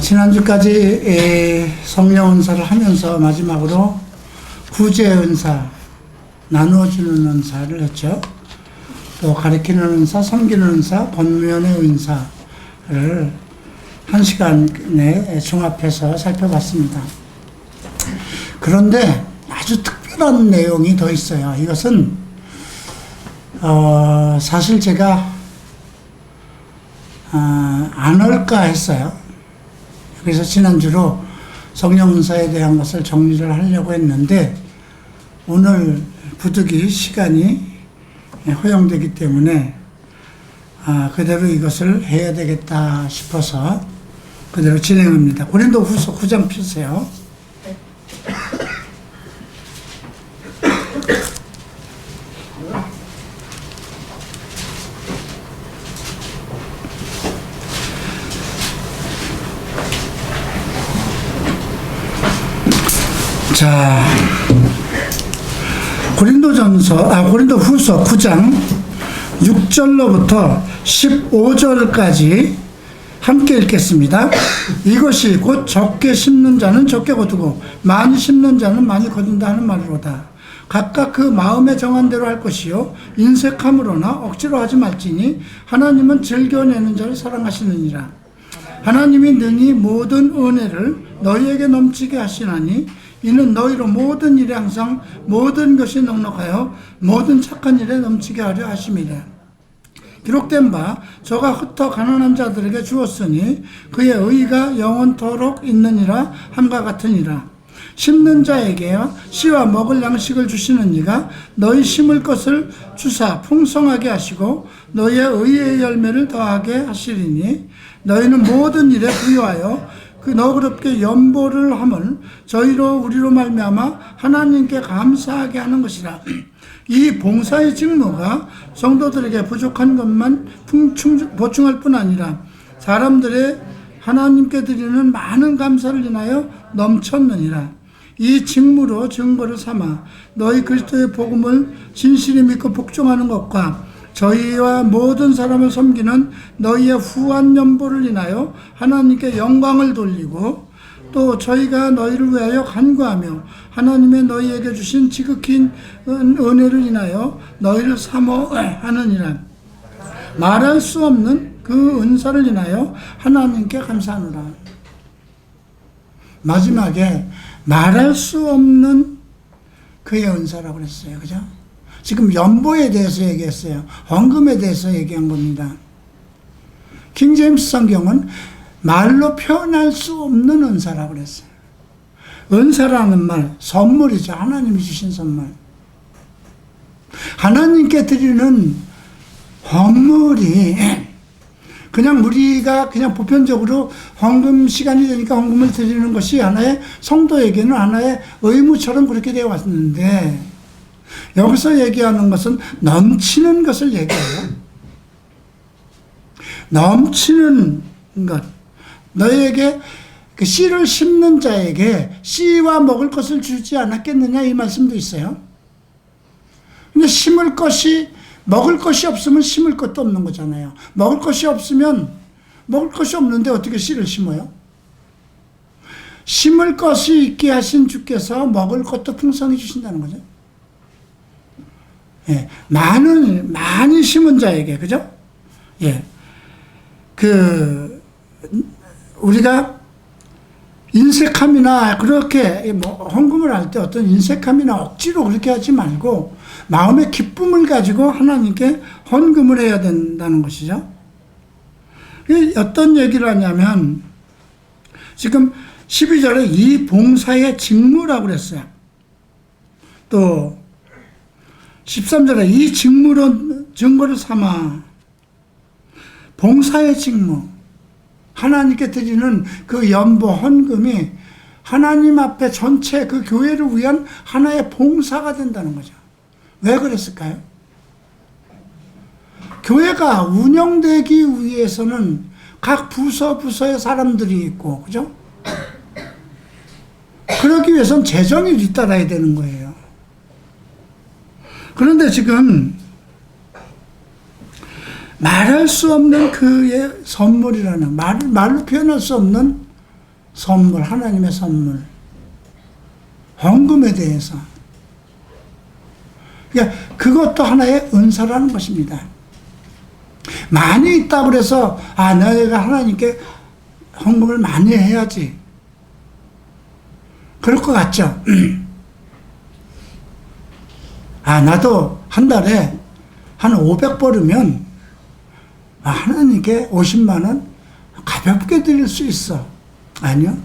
지난주까지 성령 은사를 하면서 마지막으로 구제 은사, 나누어주는 은사를 했죠. 또 가르치는 은사, 섬기는 은사, 권면의 은사를 한 시간에 종합해서 살펴봤습니다. 그런데 아주 특별한 내용이 더 있어요. 이것은 사실 제가 안 할까 했어요. 그래서 지난주로 성령 은사에 대한 것을 정리를 하려고 했는데 오늘 부득이 시간이 허용되기 때문에 그대로 이것을 해야 되겠다 싶어서 그대로 진행합니다. 고린도후서 9장 펴세요. 자, 고린도후서 9장 6절로부터 15절까지 함께 읽겠습니다. 이것이 곧 적게 심는 자는 적게 거두고 많이 심는 자는 많이 거둔다 하는 말이로다. 각각 그 마음에 정한 대로 할 것이요 인색함으로나 억지로 하지 말지니 하나님은 즐겨내는 자를 사랑하시느니라. 하나님이 능히 모든 은혜를 너희에게 넘치게 하시나니 이는 너희로 모든 일에 항상 모든 것이 넉넉하여 모든 착한 일에 넘치게 하려 하심이라. 기록된 바 저가 흩어 가난한 자들에게 주었으니 그의 의가 영원토록 있느니라 함과 같으니라. 심는 자에게 씨와 먹을 양식을 주시는 이가 너희 심을 것을 주사 풍성하게 하시고 너희의 의의 열매를 더하게 하시리니 너희는 모든 일에 부유하여 그 너그럽게 연보를 함을 저희로 우리로 말미암아 하나님께 감사하게 하는 것이라. 이 봉사의 직무가 성도들에게 부족한 것만 보충할 뿐 아니라 사람들의 하나님께 드리는 많은 감사를 인하여 넘쳤느니라. 이 직무로 증거를 삼아 너희 그리스도의 복음을 진실히 믿고 복종하는 것과 저희와 모든 사람을 섬기는 너희의 후한 연보를 인하여 하나님께 영광을 돌리고 또 저희가 너희를 위하여 간구하며 하나님의 너희에게 주신 지극히 은혜를 인하여 너희를 사모하느니라. 말할 수 없는 그 은사를 인하여 하나님께 감사하노라. 마지막에 말할 수 없는 그의 은사라고 그랬어요. 그죠? 지금 연보에 대해서 얘기했어요. 헌금에 대해서 얘기한 겁니다. 킹제임스 성경은 말로 표현할 수 없는 은사라고 그랬어요. 은사라는 말, 선물이죠. 하나님이 주신 선물. 하나님께 드리는 헌물이 그냥 우리가 그냥 보편적으로 헌금 시간이 되니까 헌금을 드리는 것이 하나의 성도에게는 하나의 의무처럼 그렇게 되어 왔는데 여기서 얘기하는 것은 넘치는 것을 얘기해요. 넘치는 것. 너희에게 그 씨를 심는 자에게 씨와 먹을 것을 주지 않았겠느냐 이 말씀도 있어요. 근데 심을 것이 먹을 것이 없으면 심을 것도 없는 거잖아요. 먹을 것이 없으면 먹을 것이 없는데 어떻게 씨를 심어요? 심을 것이 있게 하신 주께서 먹을 것도 풍성히 주신다는 거죠. 예, 많이 심은 자에게, 그죠? 예. 우리가 인색함이나 그렇게 헌금을 할 때 어떤 인색함이나 억지로 그렇게 하지 말고 마음의 기쁨을 가지고 하나님께 헌금을 해야 된다는 것이죠. 어떤 얘기를 하냐면 지금 12절에 이 봉사의 직무라고 그랬어요. 또 13절에 이 직무로 증거를 삼아 봉사의 직무 하나님께 드리는 그 연보 헌금이 하나님 앞에 전체 그 교회를 위한 하나의 봉사가 된다는 거죠. 왜 그랬을까요? 교회가 운영되기 위해서는 각 부서의 사람들이 있고, 그죠? 그러기 위해서는 재정이 뒤따라야 되는 거예요. 그런데 지금 말할 수 없는 그의 선물이라는, 말로 표현할 수 없는 선물, 하나님의 선물. 헌금에 대해서. 그러니까 그것도 하나의 은사라는 것입니다. 많이 있다고 그래서, 내가 하나님께 헌금을 많이 해야지. 그럴 것 같죠? 나도 한 달에 한 500 벌으면 하나님께 50만 원 가볍게 드릴 수 있어. 아니요.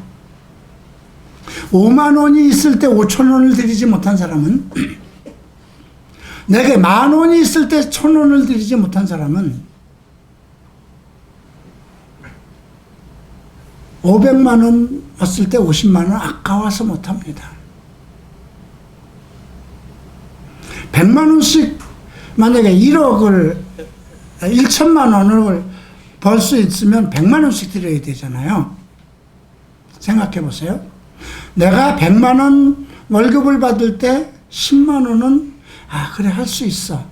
5만 원이 있을 때 5천 원을 드리지 못한 사람은, 내게 1만 원이 있을 때 1,000 원을 드리지 못한 사람은 500만 원 왔을 때 50만 원 아까워서 못합니다. 100만 원씩 만약에 1억을 1천만 원을 벌 수 있으면 100만 원씩 드려야 되잖아요. 생각해 보세요. 내가 100만 원 월급을 받을 때 10만 원은 그래 할 수 있어.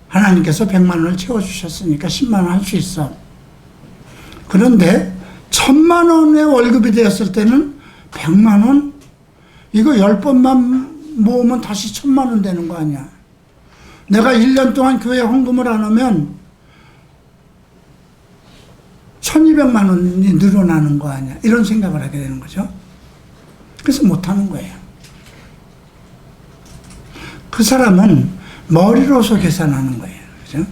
하나님께서 100만 원을 채워주셨으니까 10만 원 할 수 있어. 그런데 1,000만 원의 월급이 되었을 때는 100만 원? 이거 10번만 모으면 다시 1,000만 원 되는 거 아니야. 내가 1년 동안 교회 헌금을 안 하면 1,200만 원이 늘어나는 거 아니야. 이런 생각을 하게 되는 거죠. 그래서 못하는 거예요. 그 사람은 머리로서 계산하는 거예요. 그죠?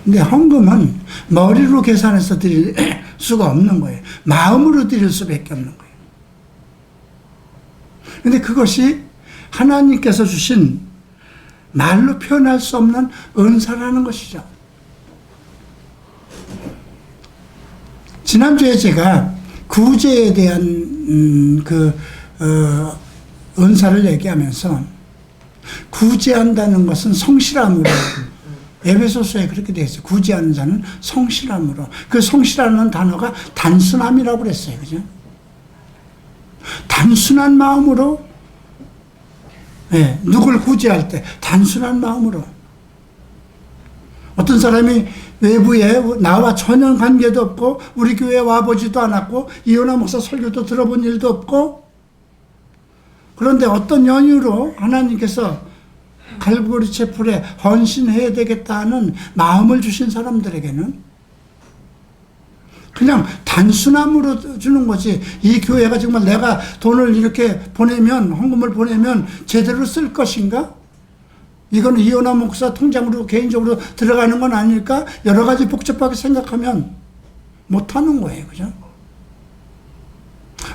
근데 헌금은 머리로 계산해서 드릴 수가 없는 거예요. 마음으로 드릴 수밖에 없는 거예요. 근데 그것이 하나님께서 주신 말로 표현할 수 없는 은사라는 것이죠. 지난주에 제가 구제에 대한 은사를 얘기하면서, 구제한다는 것은 성실함으로, 에베소서에 그렇게 되어 있어요. 구제하는 자는 성실함으로. 그 성실하는 단어가 단순함이라고 그랬어요. 그죠? 단순한 마음으로, 누굴 구제할 때 단순한 마음으로. 어떤 사람이 외부에 나와 전혀 관계도 없고 우리 교회에 와보지도 않았고 이현아 목사 설교도 들어본 일도 없고, 그런데 어떤 연유로 하나님께서 갈보리 채플에 헌신해야 되겠다는 마음을 주신 사람들에게는 그냥 단순함으로 주는 거지, 이 교회가 정말 내가 돈을 이렇게 보내면, 헌금을 보내면 제대로 쓸 것인가? 이건 이현아 목사 통장으로 개인적으로 들어가는 건 아닐까? 여러 가지 복잡하게 생각하면 못하는 거예요. 그죠?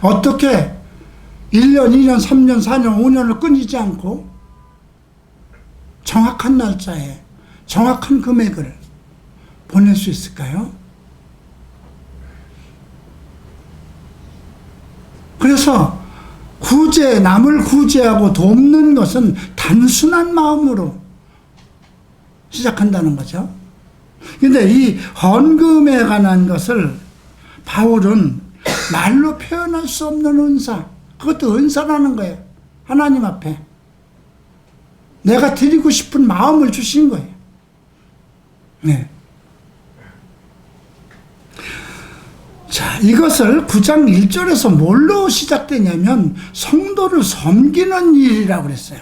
어떻게 1년, 2년, 3년, 4년, 5년을 끊이지 않고 정확한 날짜에 정확한 금액을 보낼 수 있을까요? 그래서 남을 구제하고 돕는 것은 단순한 마음으로 시작한다는 거죠. 근데 이 헌금에 관한 것을 바울은 말로 표현할 수 없는 은사, 그것도 은사라는 거예요. 하나님 앞에 내가 드리고 싶은 마음을 주신 거예요. 네. 자, 이것을 9장 1절에서 뭘로 시작되냐면 성도를 섬기는 일이라고 그랬어요.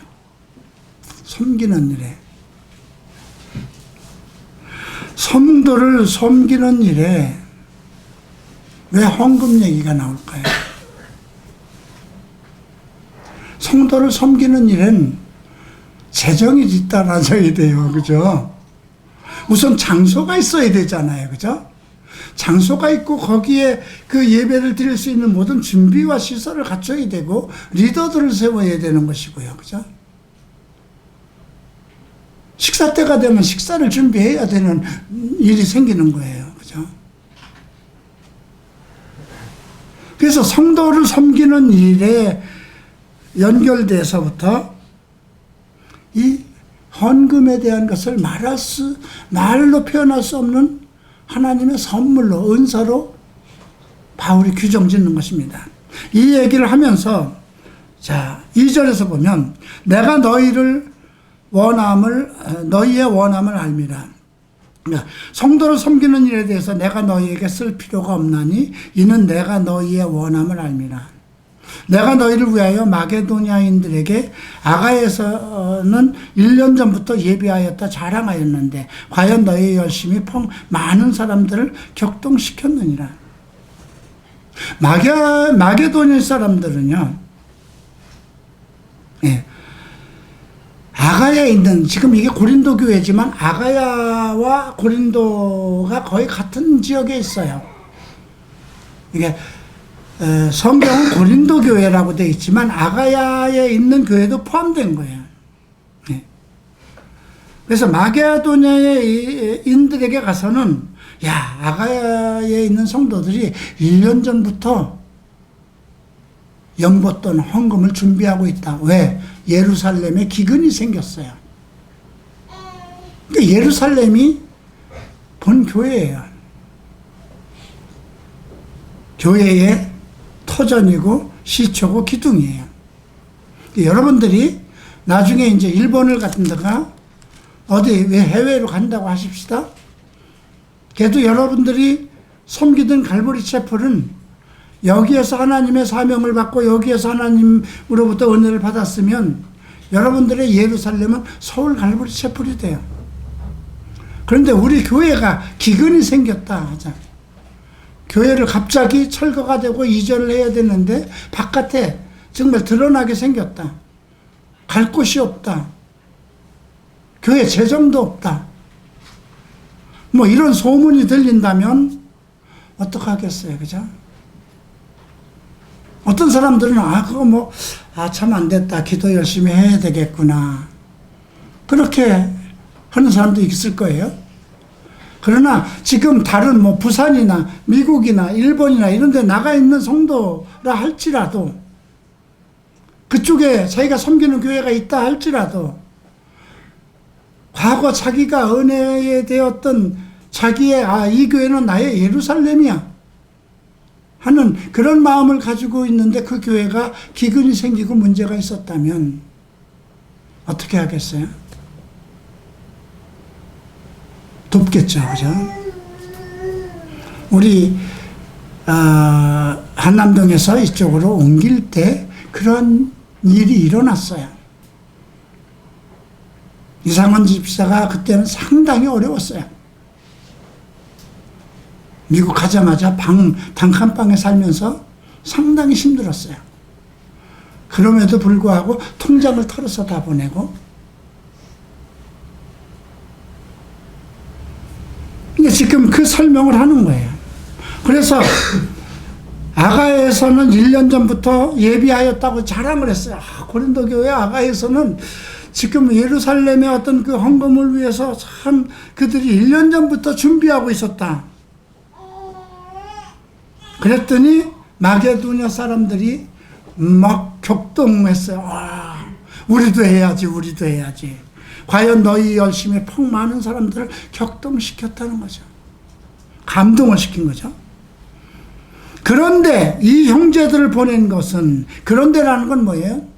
섬기는 일에. 성도를 섬기는 일에 왜 헌금 얘기가 나올까요? 성도를 섬기는 일은 재정이 뒤따라져야 돼요. 그죠? 우선 장소가 있어야 되잖아요. 그죠? 장소가 있고 거기에 그 예배를 드릴 수 있는 모든 준비와 시설을 갖춰야 되고 리더들을 세워야 되는 것이고요. 그죠? 식사 때가 되면 식사를 준비해야 되는 일이 생기는 거예요. 그죠? 그래서 성도를 섬기는 일에 연결돼서부터 이 헌금에 대한 것을 말로 표현할 수 없는 하나님의 선물로, 은사로 바울이 규정 짓는 것입니다. 이 얘기를 하면서, 자, 2절에서 보면, 내가 너희의 원함을 알미라. 성도를 섬기는 일에 대해서 내가 너희에게 쓸 필요가 없나니 이는 내가 너희의 원함을 알미라. 내가 너희를 위하여 마게도냐인들에게 아가야에서는 1년 전부터 예비하였다 자랑하였는데 과연 너희의 열심이 많은 사람들을 격동시켰느니라. 마게도냐 사람들은요, 예, 아가야에 있는, 지금 이게 고린도 교회지만 아가야와 고린도가 거의 같은 지역에 있어요. 이게 성경은 고린도 교회라고 되어 있지만 아가야에 있는 교회도 포함된 거예요. 네. 그래서 마게도냐의 인들에게 가서는 야, 아가야에 있는 성도들이 1년 전부터 연꽃돈 헌금을 준비하고 있다. 왜? 예루살렘에 기근이 생겼어요. 그러니까 예루살렘이 본 교회예요. 교회의 터전이고 시초고 기둥이에요. 여러분들이 나중에 이제 일본을 같은 데가 어디 왜 해외로 간다고 하십시다. 그래도 여러분들이 섬기던 갈보리 채플은 여기에서 하나님의 사명을 받고 여기에서 하나님으로부터 은혜를 받았으면 여러분들의 예루살렘은 서울 갈보리 채플이 돼요. 그런데 우리 교회가 기근이 생겼다 하자. 교회를 갑자기 철거가 되고 이전을 해야 되는데 바깥에 정말 드러나게 생겼다. 갈 곳이 없다. 교회 재정도 없다. 뭐 이런 소문이 들린다면 어떡하겠어요, 그죠? 어떤 사람들은 그거 참 안 됐다. 기도 열심히 해야 되겠구나. 그렇게 하는 사람도 있을 거예요. 그러나 지금 다른 부산이나 미국이나 일본이나 이런 데 나가 있는 성도라 할지라도 그쪽에 자기가 섬기는 교회가 있다 할지라도 과거 자기가 은혜에 되었던 자기의 이 교회는 나의 예루살렘이야 하는 그런 마음을 가지고 있는데 그 교회가 기근이 생기고 문제가 있었다면 어떻게 하겠어요? 돕겠죠, 그죠? 우리 한남동에서 이쪽으로 옮길 때 그런 일이 일어났어요. 이상원 집사가 그때는 상당히 어려웠어요. 미국 가자마자 단칸방에 살면서 상당히 힘들었어요. 그럼에도 불구하고 통장을 털어서 다 보내고, 근데 지금 그 설명을 하는 거예요. 그래서 아가야에서는 1년 전부터 예비하였다고 자랑을 했어요. 고린도 교회 아가야에서는 지금 예루살렘의 어떤 그 헌금을 위해서 참 그들이 1년 전부터 준비하고 있었다. 그랬더니 마게도냐 사람들이 막 격동했어요. 우리도 해야지, 우리도 해야지. 과연 너희 열심에 많은 사람들을 격동시켰다는 거죠. 감동을 시킨 거죠. 그런데 이 형제들을 보낸 것은, 그런데라는 건 뭐예요?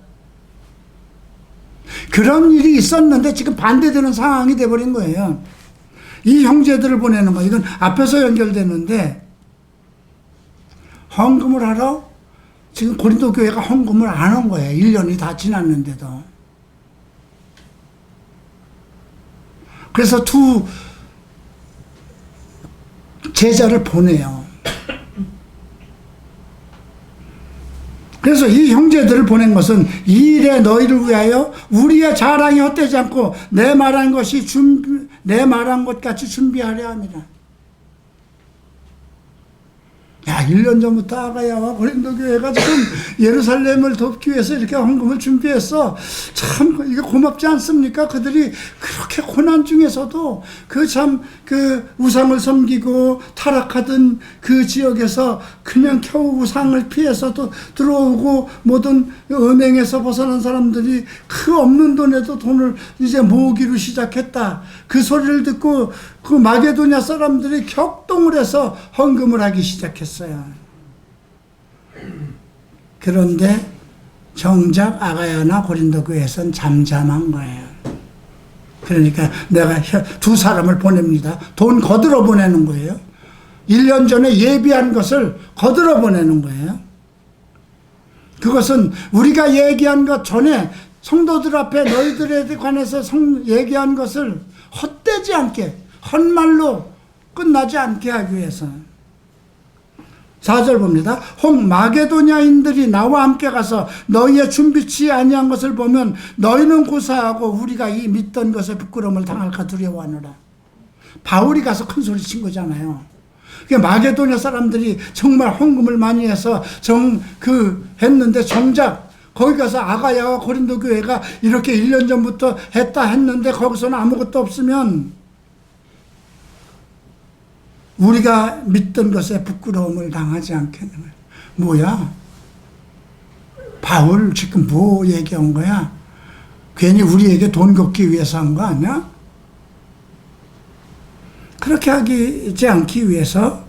그런 일이 있었는데 지금 반대되는 상황이 돼버린 거예요. 이 형제들을 보내는 거, 이건 앞에서 연결되는데, 헌금을 하러 지금 고린도 교회가 헌금을 안 한 거예요. 1년이 다 지났는데도. 그래서 두 제자를 보내요. 그래서 이 형제들을 보낸 것은 이 일에 너희를 위하여 우리의 자랑이 헛되지 않고 내 말한 것 같이 준비하려 합니다. 야, 1년 전부터 아가야와 고린도 교회가 지금 예루살렘을 돕기 위해서 이렇게 헌금을 준비했어. 참, 이거 고맙지 않습니까? 그들이 그렇게 고난 중에서도 그 우상을 섬기고 타락하던 그 지역에서 그냥 겨우 우상을 피해서도 들어오고 모든 은행에서 벗어난 사람들이 그 없는 돈에도 돈을 이제 모으기로 시작했다. 그 소리를 듣고 그 마게도냐 사람들이 격동을 해서 헌금을 하기 시작했어요. 그런데 정작 아가야나 고린도 교회에서는 잠잠한 거예요. 그러니까 내가 두 사람을 보냅니다. 돈 거들어 보내는 거예요. 1년 전에 예비한 것을 거들어 보내는 거예요. 그것은 우리가 얘기한 것 전에 성도들 앞에 너희들에 관해서 얘기한 것을 헛되지 않게, 헛말로 끝나지 않게 하기 위해서. 4절 봅니다. 혹 마게도냐인들이 나와 함께 가서 너희의 준비치 아니한 것을 보면 너희는 고사하고 우리가 이 믿던 것에 부끄러움을 당할까 두려워하노라. 바울이 가서 큰 소리 친 거잖아요. 마게도냐 사람들이 정말 헌금을 많이 해서 했는데 정작 거기 가서 아가야와 고린도 교회가 이렇게 1년 전부터 했다 했는데 거기서는 아무것도 없으면 우리가 믿던 것에 부끄러움을 당하지 않겠는 거예요. 뭐야? 바울 지금 뭐 얘기한 거야? 괜히 우리에게 돈 걷기 위해서 한 거 아니야? 그렇게 하지 않기 위해서.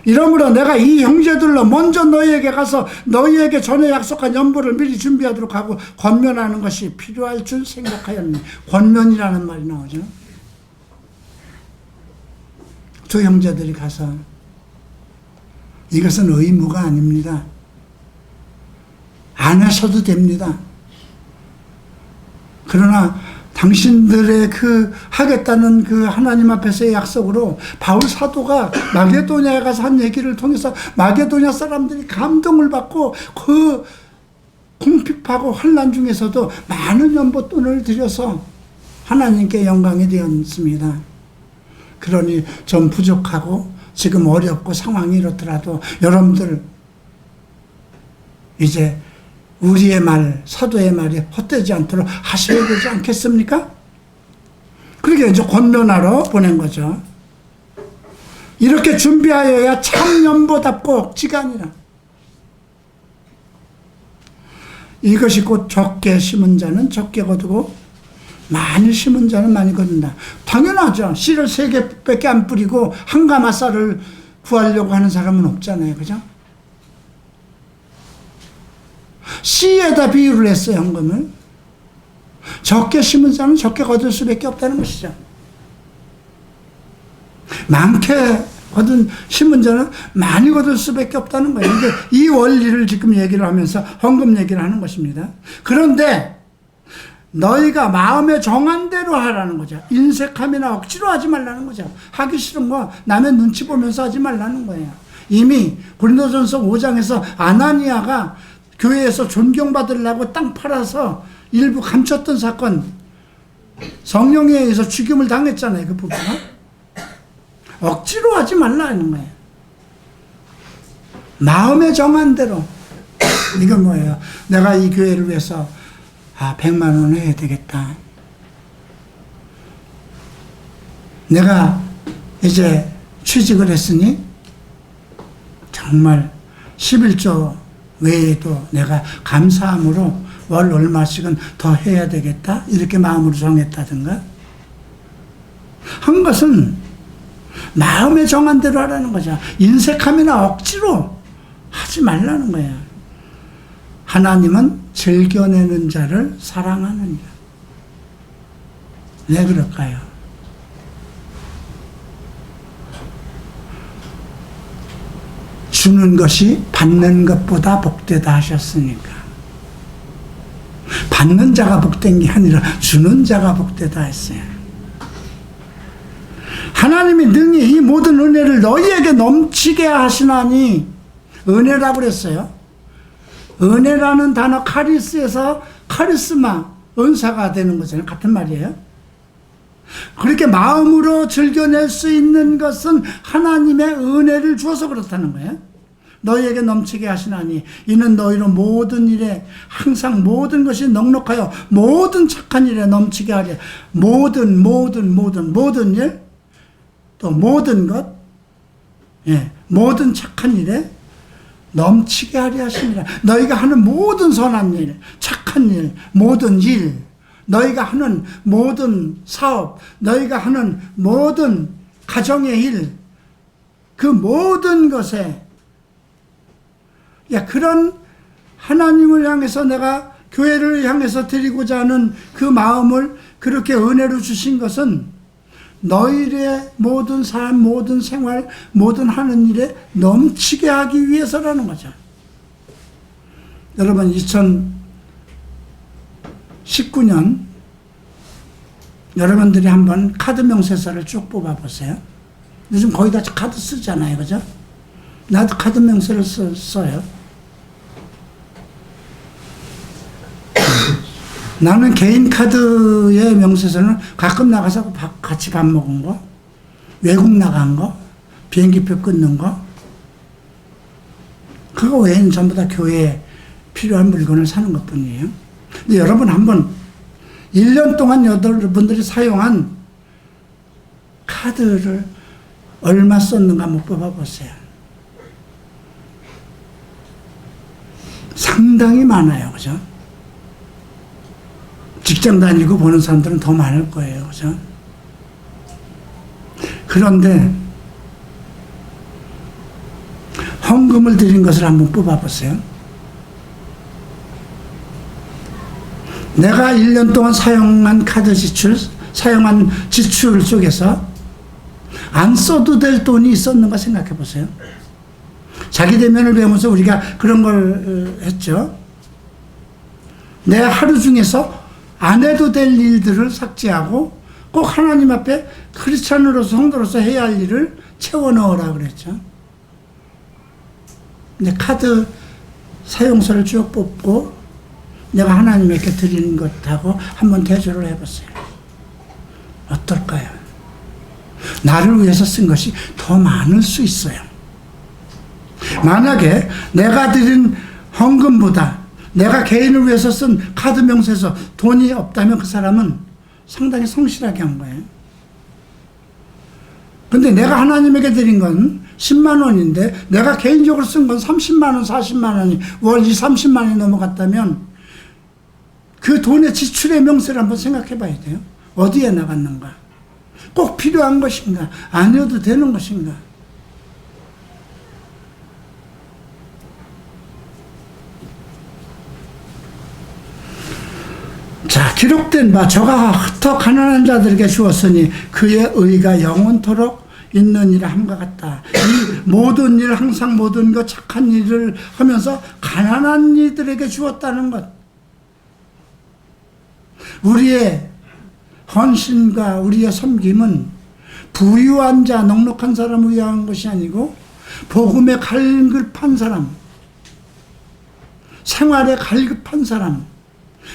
이러므로 내가 이 형제들로 먼저 너희에게 가서 너희에게 전에 약속한 연보를 미리 준비하도록 하고 권면하는 것이 필요할 줄 생각하였네. 권면이라는 말이 나오죠. 두 형제들이 가서, 이것은 의무가 아닙니다. 안 하셔도 됩니다. 그러나 당신들의 하겠다는 하나님 앞에서의 약속으로 바울 사도가 마게도냐에 가서 한 얘기를 통해서 마게도냐 사람들이 감동을 받고 궁핍하고 환난 중에서도 많은 연보돈을 들여서 하나님께 영광이 되었습니다. 그러니 좀 부족하고 지금 어렵고 상황이 이렇더라도 여러분들 이제 우리의 말, 사도의 말이 헛되지 않도록 하셔야 되지 않겠습니까? 그렇게 이제 권면하러 보낸 거죠. 이렇게 준비하여야 참 연보답고 억지가 아니라. 이것이 곧 적게 심은 자는 적게 거두고 많이 심은 자는 많이 거둔다. 당연하죠. 씨를 3개밖에 안 뿌리고 한 가마 쌀을 구하려고 하는 사람은 없잖아요. 그죠? 씨에다 비유를 했어요. 헌금을. 적게 심은 자는 적게 거둘 수밖에 없다는 것이죠. 많게 심은 자는 많이 거둘 수밖에 없다는 거예요. 이 원리를 지금 얘기를 하면서 헌금 얘기를 하는 것입니다. 그런데 너희가 마음에 정한 대로 하라는 거죠. 인색함이나 억지로 하지 말라는 거죠. 하기 싫은 거 남의 눈치 보면서 하지 말라는 거예요. 이미 고린도전서 5장에서 아나니아가 교회에서 존경받으려고 땅 팔아서 일부 감췄던 사건, 성령에 의해서 죽임을 당했잖아요. 그 부분은. 억지로 하지 말라는 거예요. 마음에 정한 대로. 이건 뭐예요? 내가 이 교회를 위해서 100만 원 해야 되겠다. 내가 이제 취직을 했으니 정말 11조 외에도 내가 감사함으로 월 얼마씩은 더 해야 되겠다. 이렇게 마음으로 정했다든가. 한 것은 마음에 정한 대로 하라는 거죠. 인색함이나 억지로 하지 말라는 거예요. 하나님은 즐겨내는 자를 사랑하느니라. 왜 그럴까요? 주는 것이 받는 것보다 복되다 하셨으니까. 받는 자가 복된 게 아니라 주는 자가 복되다 했어요. 하나님이 능히 이 모든 은혜를 너희에게 넘치게 하시나니, 은혜라고 그랬어요. 은혜라는 단어 카리스에서 카리스마, 은사가 되는 거잖아요. 같은 말이에요. 그렇게 마음으로 즐겨낼 수 있는 것은 하나님의 은혜를 주어서 그렇다는 거예요. 너희에게 넘치게 하시나니 이는 너희로 모든 일에 항상 모든 것이 넉넉하여 모든 착한 일에 넘치게 하려. 모든 일, 또 모든 것, 모든 착한 일에 넘치게 하려 하시니라. 너희가 하는 모든 선한 일, 착한 일, 모든 일, 너희가 하는 모든 사업, 너희가 하는 모든 가정의 일, 그 모든 것에 그런 하나님을 향해서 내가 교회를 향해서 드리고자 하는 그 마음을 그렇게 은혜로 주신 것은 너희의 모든 삶, 모든 생활, 모든 하는 일에 넘치게 하기 위해서라는 거죠. 여러분 2019년 여러분들이 한번 카드 명세서를 쭉 뽑아보세요. 요즘 거의 다 카드 쓰잖아요. 그죠? 나도 카드 명세를 써요. 나는 개인 카드의 명세서는 가끔 나가서 같이 밥 먹은 거, 외국 나간 거, 비행기표 끊는 거, 그거 외에는 전부 다 교회에 필요한 물건을 사는 것 뿐이에요. 근데 여러분 한번 1년 동안 여러분들이 사용한 카드를 얼마 썼는가 한번 뽑아보세요. 상당히 많아요. 그죠? 직장 다니고 보는 사람들은 더 많을 거예요. 그죠? 그런데 헌금을 드린 것을 한번 뽑아보세요. 내가 1년 동안 사용한 카드 지출, 사용한 지출 속에서 안 써도 될 돈이 있었는가 생각해 보세요. 자기 대면을 배우면서 우리가 그런 걸 했죠. 내 하루 중에서 안 해도 될 일들을 삭제하고 꼭 하나님 앞에 크리스찬으로서 성도로서 해야 할 일을 채워 넣으라 그랬죠. 근데 카드 사용서를 쭉 뽑고 내가 하나님에게 드리는 것하고 한번 대조를 해보세요. 어떨까요? 나를 위해서 쓴 것이 더 많을 수 있어요. 만약에 내가 드린 헌금보다 내가 개인을 위해서 쓴 카드 명세서 돈이 없다면 그 사람은 상당히 성실하게 한 거예요. 근데 내가 하나님에게 드린 건 10만 원인데 내가 개인적으로 쓴 건 30만 원, 40만 원이 월 2, 30만 원이 넘어갔다면 그 돈의 지출의 명세를 한번 생각해 봐야 돼요. 어디에 나갔는가? 꼭 필요한 것인가? 아니어도 되는 것인가? 자, 기록된 바 저가 흩어 가난한 자들에게 주었으니 그의 의가 영원토록 있느니라 함과 같다. 이 모든 일, 항상 모든 것 착한 일을 하면서 가난한 이들에게 주었다는 것. 우리의 헌신과 우리의 섬김은 부유한 자, 넉넉한 사람을 위한 것이 아니고 복음에 갈급한 사람, 생활에 갈급한 사람,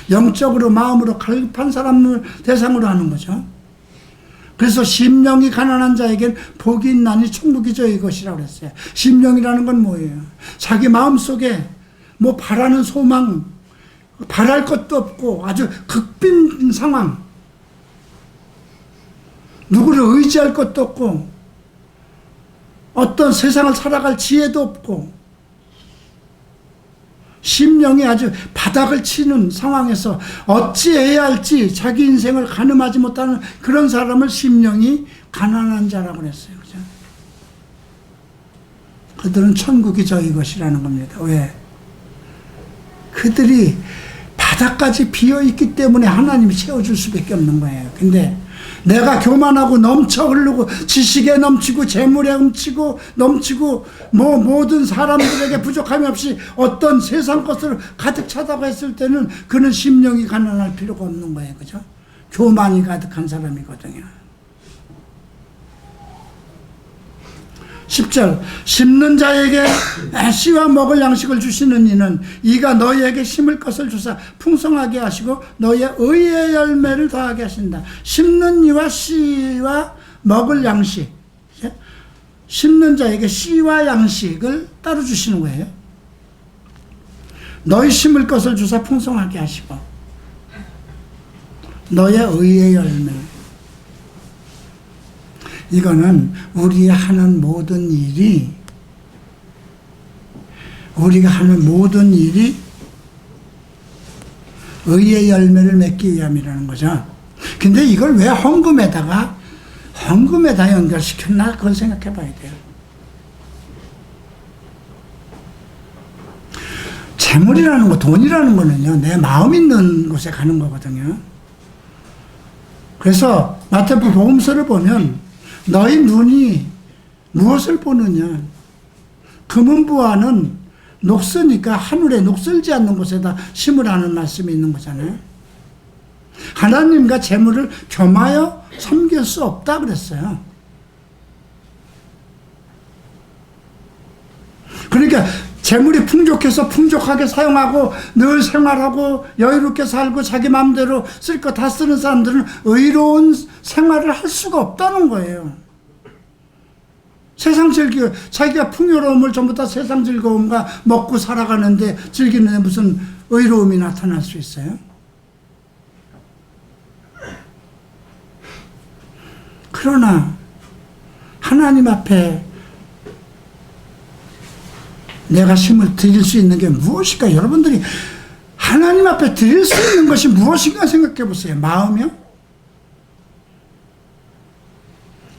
영적으로 마음으로 갈급한 사람을 대상으로 하는 거죠. 그래서 심령이 가난한 자에겐 복이 있나니 천국이 저희 것이라고 그랬어요. 심령이라는 건 뭐예요? 자기 마음속에 뭐 바라는 소망, 바랄 것도 없고 아주 극빈 상황, 누구를 의지할 것도 없고 어떤 세상을 살아갈 지혜도 없고 심령이 아주 바닥을 치는 상황에서 어찌해야 할지 자기 인생을 가늠하지 못하는 그런 사람을 심령이 가난한 자라고 그랬어요. 그죠? 그들은 천국이 저희 것이라는 겁니다. 왜? 그들이 바닥까지 비어있기 때문에 하나님이 채워줄 수밖에 없는 거예요. 근데 내가 교만하고 넘쳐 흐르고 지식에 넘치고 재물에 넘치고 뭐 모든 사람들에게 부족함이 없이 어떤 세상 것을 가득 차다고 했을 때는 그는 심령이 가난할 필요가 없는 거예요. 그죠? 교만이 가득한 사람이거든요. 10절 심는 자에게 씨와 먹을 양식을 주시는 이는 이가 너희에게 심을 것을 주사 풍성하게 하시고 너희의 의의 열매를 더하게 하신다. 심는 이와 씨와 먹을 양식, 심는 자에게 씨와 양식을 따로 주시는 거예요. 너희 심을 것을 주사 풍성하게 하시고 너희의 의의 열매. 이거는 우리가 하는 모든 일이 의의 열매를 맺기 위함이라는 거죠. 근데 이걸 왜 헌금에다 연결시켰나? 그걸 생각해 봐야 돼요. 재물이라는 거, 돈이라는 거는요, 내 마음 있는 곳에 가는 거거든요. 그래서 마태복음 복음서를 보면 너희 눈이 무엇을 보느냐? 금은 부화는 녹으니까 하늘에 녹슬지 않는 곳에다 심으라는 말씀이 있는 거잖아요. 하나님과 재물을 겸하여 섬길 수 없다 그랬어요. 그러니까 재물이 풍족해서 풍족하게 사용하고 늘 생활하고 여유롭게 살고 자기 마음대로 쓸 거 다 쓰는 사람들은 의로운 생활을 할 수가 없다는 거예요. 세상 즐기고 자기가 풍요로움을 전부 다 세상 즐거움과 먹고 살아가는데 즐기는데 무슨 의로움이 나타날 수 있어요? 그러나 하나님 앞에 내가 힘을 드릴 수 있는 게 무엇일까? 여러분들이 하나님 앞에 드릴 수 있는 것이 무엇인가 생각해 보세요. 마음이요?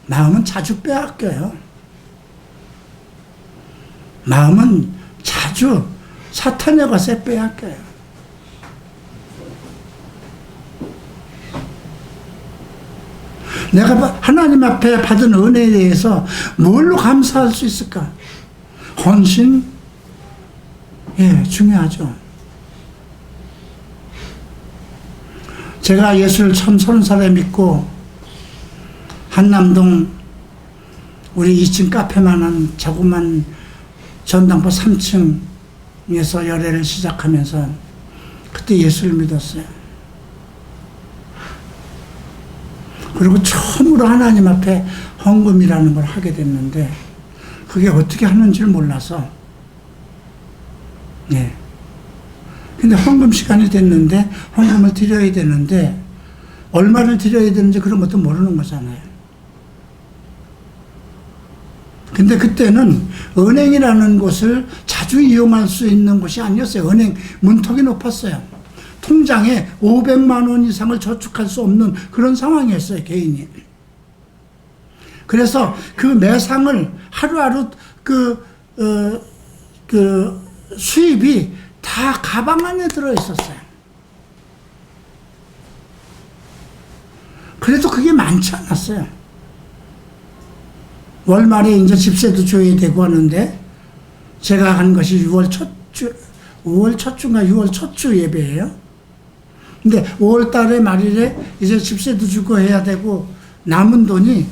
마음은 자주 빼앗겨요. 마음은 자주 사탄의 것에 빼앗겨요. 내가 하나님 앞에 받은 은혜에 대해서 뭘로 감사할 수 있을까? 헌신? 예, 중요하죠. 제가 예수를 참 30살에 믿고 한남동 우리 2층 카페만한 자그만 전당포 3층에서 열애를 시작하면서 그때 예수를 믿었어요. 그리고 처음으로 하나님 앞에 헌금이라는 걸 하게 됐는데 그게 어떻게 하는지를 몰라서 예. 근데 헌금 시간이 됐는데 헌금을 드려야 되는데 얼마를 드려야 되는지 그런 것도 모르는 거잖아요. 근데 그때는 은행이라는 곳을 자주 이용할 수 있는 곳이 아니었어요. 은행 문턱이 높았어요. 통장에 500만 원 이상을 저축할 수 없는 그런 상황이었어요, 개인이. 그래서 그 매상을 하루하루 수입이 다 가방 안에 들어 있었어요. 그래도 그게 많지 않았어요. 월말에 이제 집세도 줘야 되고 하는데 제가 한 것이 5월 첫 주인가 6월 첫 주 예배예요. 근데 5월 달에 말일에 이제 집세도 주고 해야 되고 남은 돈이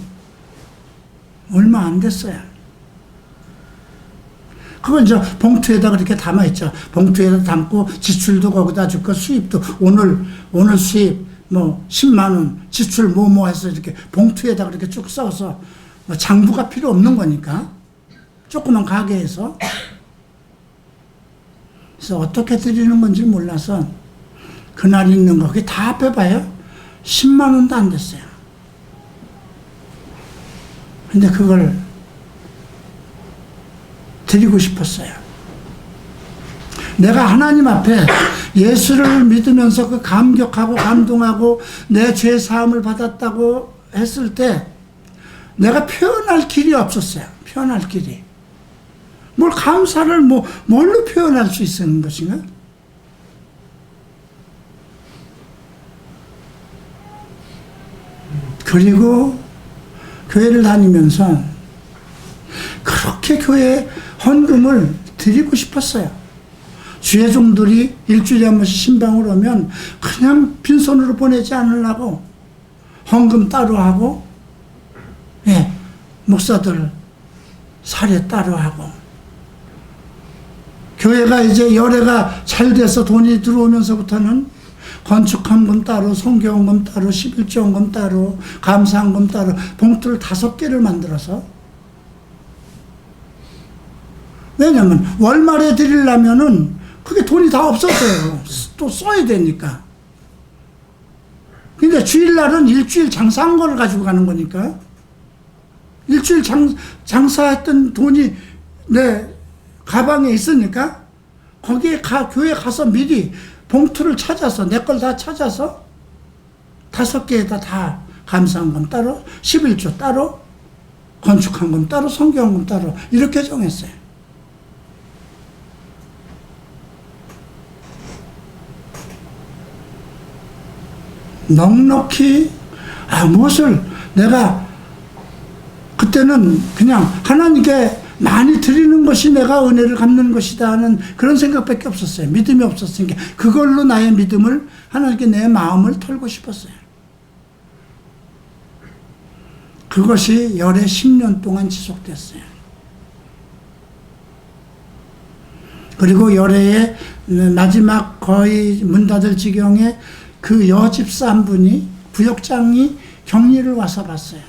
얼마 안 됐어요. 그걸 이제 봉투에다 그렇게 담아있죠. 봉투에다 담고 지출도 거기다 줄거 수입도 오늘 수입 뭐 10만 원 지출 뭐뭐 해서 이렇게 봉투에다 그렇게 쭉 써서 뭐 장부가 필요 없는 거니까 조그만 가게에서 그래서 어떻게 드리는 건지 몰라서 그날 있는 거 그게 다 합해봐요 10만 원도 안 됐어요. 근데 그걸 드리고 싶었어요. 내가 하나님 앞에 예수를 믿으면서 그 감격하고 감동하고 내 죄 사함을 받았다고 했을 때 내가 표현할 길이 없었어요. 표현할 길이. 뭘 감사를 뭘로 표현할 수 있는 것인가? 그리고 교회를 다니면서 그렇게 교회에 헌금을 드리고 싶었어요. 주의 종들이 일주일에 한 번씩 신방을 오면 그냥 빈손으로 보내지 않으려고 헌금 따로 하고 예, 목사들 사례 따로 하고 교회가 이제 열애가 잘 돼서 돈이 들어오면서부터는 건축헌금 따로, 성교헌금 따로, 11조헌금 따로, 감사헌금 따로 봉투를 5개를 만들어서 왜냐면 월말에 드리려면은 그게 돈이 다 없었어요. 또 써야 되니까. 근데 주일날은 일주일 장사한 걸 가지고 가는 거니까 일주일 장사했던 돈이 내 가방에 있으니까 거기에 교회 가서 미리 봉투를 찾아서 내 걸 다 찾아서 5개에다 다 감사헌금 따로 11조 따로 건축헌금 따로 성교헌금 따로 이렇게 정했어요. 넉넉히 무엇을 내가 그때는 그냥 하나님께 많이 드리는 것이 내가 은혜를 갚는 것이다 하는 그런 생각밖에 없었어요. 믿음이 없었으니까 그걸로 나의 믿음을 하나님께 내 마음을 털고 싶었어요. 그것이 열애 10년 동안 지속됐어요. 그리고 열애의 마지막 거의 문 닫을 지경에 그 여집사 한 분이 부역장이 격리를 와서 봤어요.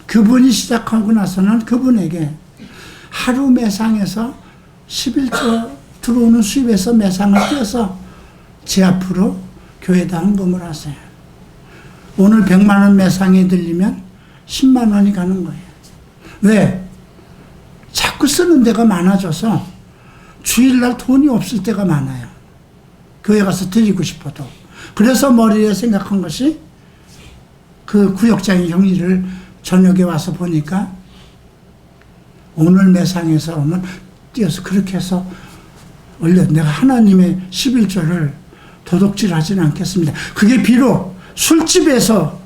그분이 시작하고 나서는 그분에게 하루 매상에서 11조 들어오는 수입에서 매상을 떼어서 제 앞으로 교회에다 헌금을 하세요. 오늘 100만 원 매상이 들리면 10만 원이 가는 거예요. 왜? 자꾸 쓰는 데가 많아져서 주일날 돈이 없을 때가 많아요. 교회 가서 드리고 싶어도. 그래서 머리에 생각한 것이 그 구역장의 격리를 저녁에 와서 보니까 오늘 매상에서 오면 띄어서 그렇게 해서 원래 내가 하나님의 11조를 도둑질 하진 않겠습니다. 그게 비록 술집에서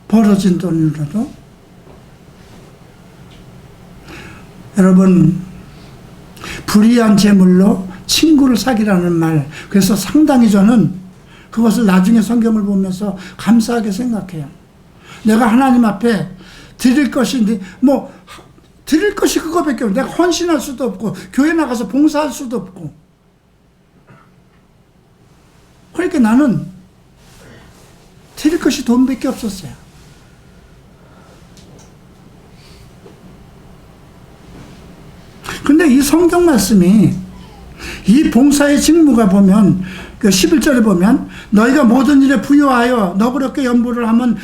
벌어진 돈으로도 여러분 불의한 재물로 친구를 사귀라는 말, 그래서 상당히 저는 그것을 나중에 성경을 보면서 감사하게 생각해요. 내가 하나님 앞에 드릴 것인데 드릴 것이 그거밖에 없고 내가 헌신할 수도 없고 교회 나가서 봉사할 수도 없고 그러니까 나는 드릴 것이 돈밖에 없었어요. 근데 이 성경 말씀이 이 봉사의 직무가 보면 그 11절에 보면 너희가 모든 일에 부여하여 너그럽게 연보를 하면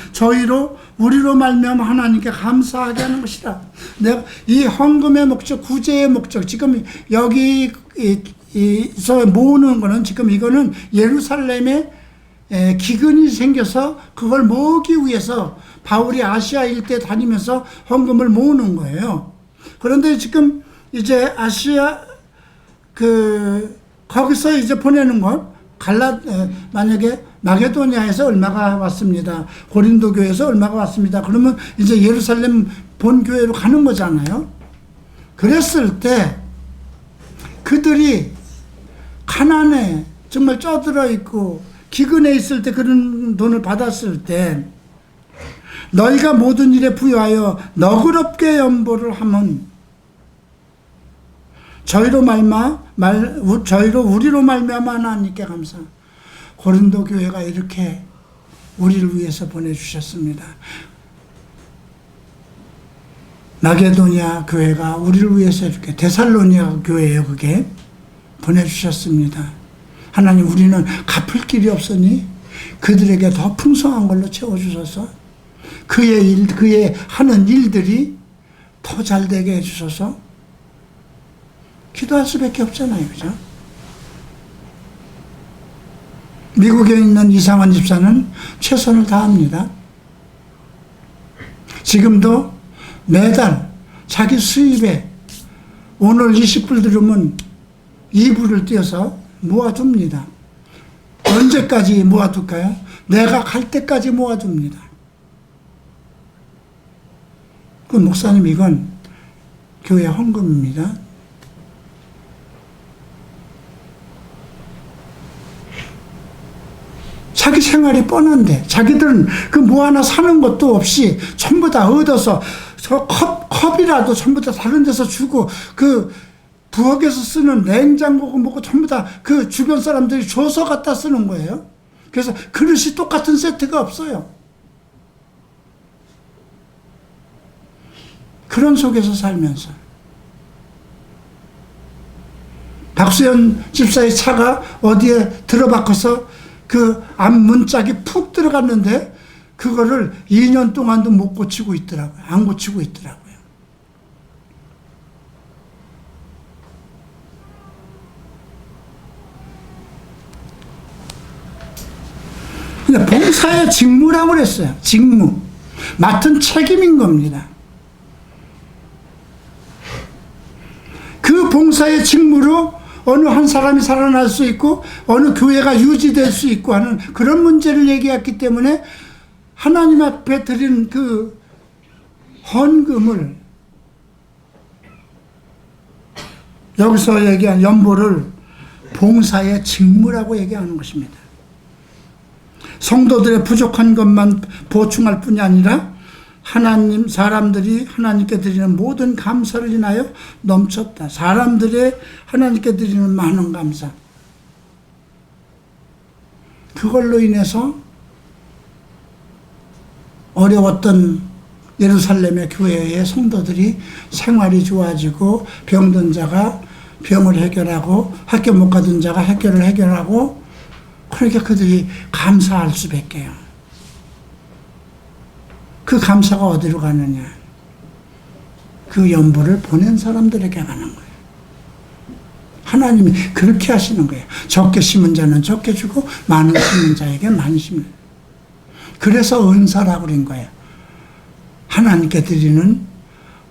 우리로 말미암아 하나님께 감사하게 하는 것이라. 내가 이 헌금의 목적, 구제의 목적, 지금 여기서 모으는 거는 지금 이거는 예루살렘에 기근이 생겨서 그걸 모으기 위해서 바울이 아시아 일대 다니면서 헌금을 모으는 거예요. 그런데 지금 이제 아시아 거기서 이제 보내는 것 만약에 마게도니아에서 얼마가 왔습니다. 고린도 교회에서 얼마가 왔습니다. 그러면 이제 예루살렘 본교회로 가는 거잖아요. 그랬을 때 그들이 가난에 정말 쪄들어 있고 기근에 있을 때 그런 돈을 받았을 때 너희가 모든 일에 부여하여 너그럽게 연보를 하면 우리로 말미암아 하나님께 감사. 고린도 교회가 이렇게 우리를 위해서 보내주셨습니다. 마게도니아 교회가 우리를 위해서 이렇게 데살로니아 교회에 그게 보내주셨습니다. 하나님 우리는 갚을 길이 없으니 그들에게 더 풍성한 걸로 채워주셔서 그의 하는 일들이 더 잘되게 해주셔서 기도할 수밖에 없잖아요. 그죠? 미국에 있는 이상원 집사는 최선을 다합니다. 지금도 매달 자기 수입에 오늘 20불 들으면 2불을 떼어서 모아둡니다. 언제까지 모아둘까요? 내가 갈 때까지 모아둡니다. 그 목사님 이건 교회 헌금입니다. 자기 생활이 뻔한데 자기들은 그 뭐 하나 사는 것도 없이 전부 다 얻어서 저 컵이라도 전부 다 다른 데서 주고 그 부엌에서 쓰는 냉장고고 뭐고 전부 다 그 주변 사람들이 줘서 갖다 쓰는 거예요. 그래서 그릇이 똑같은 세트가 없어요. 그런 속에서 살면서 박수현 집사의 차가 어디에 들어박혀서 그 앞문짝이 푹 들어갔는데 그거를 2년 동안도 못 고치고 있더라고요. 안 고치고 있더라고요. 근데 봉사의 직무라고 그랬어요. 직무. 맡은 책임인 겁니다. 그 봉사의 직무로 어느 한 사람이 살아날 수 있고 어느 교회가 유지될 수 있고 하는 그런 문제를 얘기했기 때문에 하나님 앞에 드린 그 헌금을 여기서 얘기한 연보를 봉사의 직무라고 얘기하는 것입니다. 성도들의 부족한 것만 보충할 뿐이 아니라 하나님, 사람들이 하나님께 드리는 모든 감사를 인하여 넘쳤다. 사람들의 하나님께 드리는 많은 감사. 그걸로 인해서 어려웠던 예루살렘의 교회의 성도들이 생활이 좋아지고 병든 자가 병을 해결하고 학교 못 가던 자가 학교를 해결하고 그러니까 그들이 감사할 수밖에요. 그 감사가 어디로 가느냐? 그 연보를 보낸 사람들에게 가는 거예요. 하나님이 그렇게 하시는 거예요. 적게 심은 자는 적게 주고 많은 심은 자에게 많이 심는. 그래서 은사라고 그런 거예요. 하나님께 드리는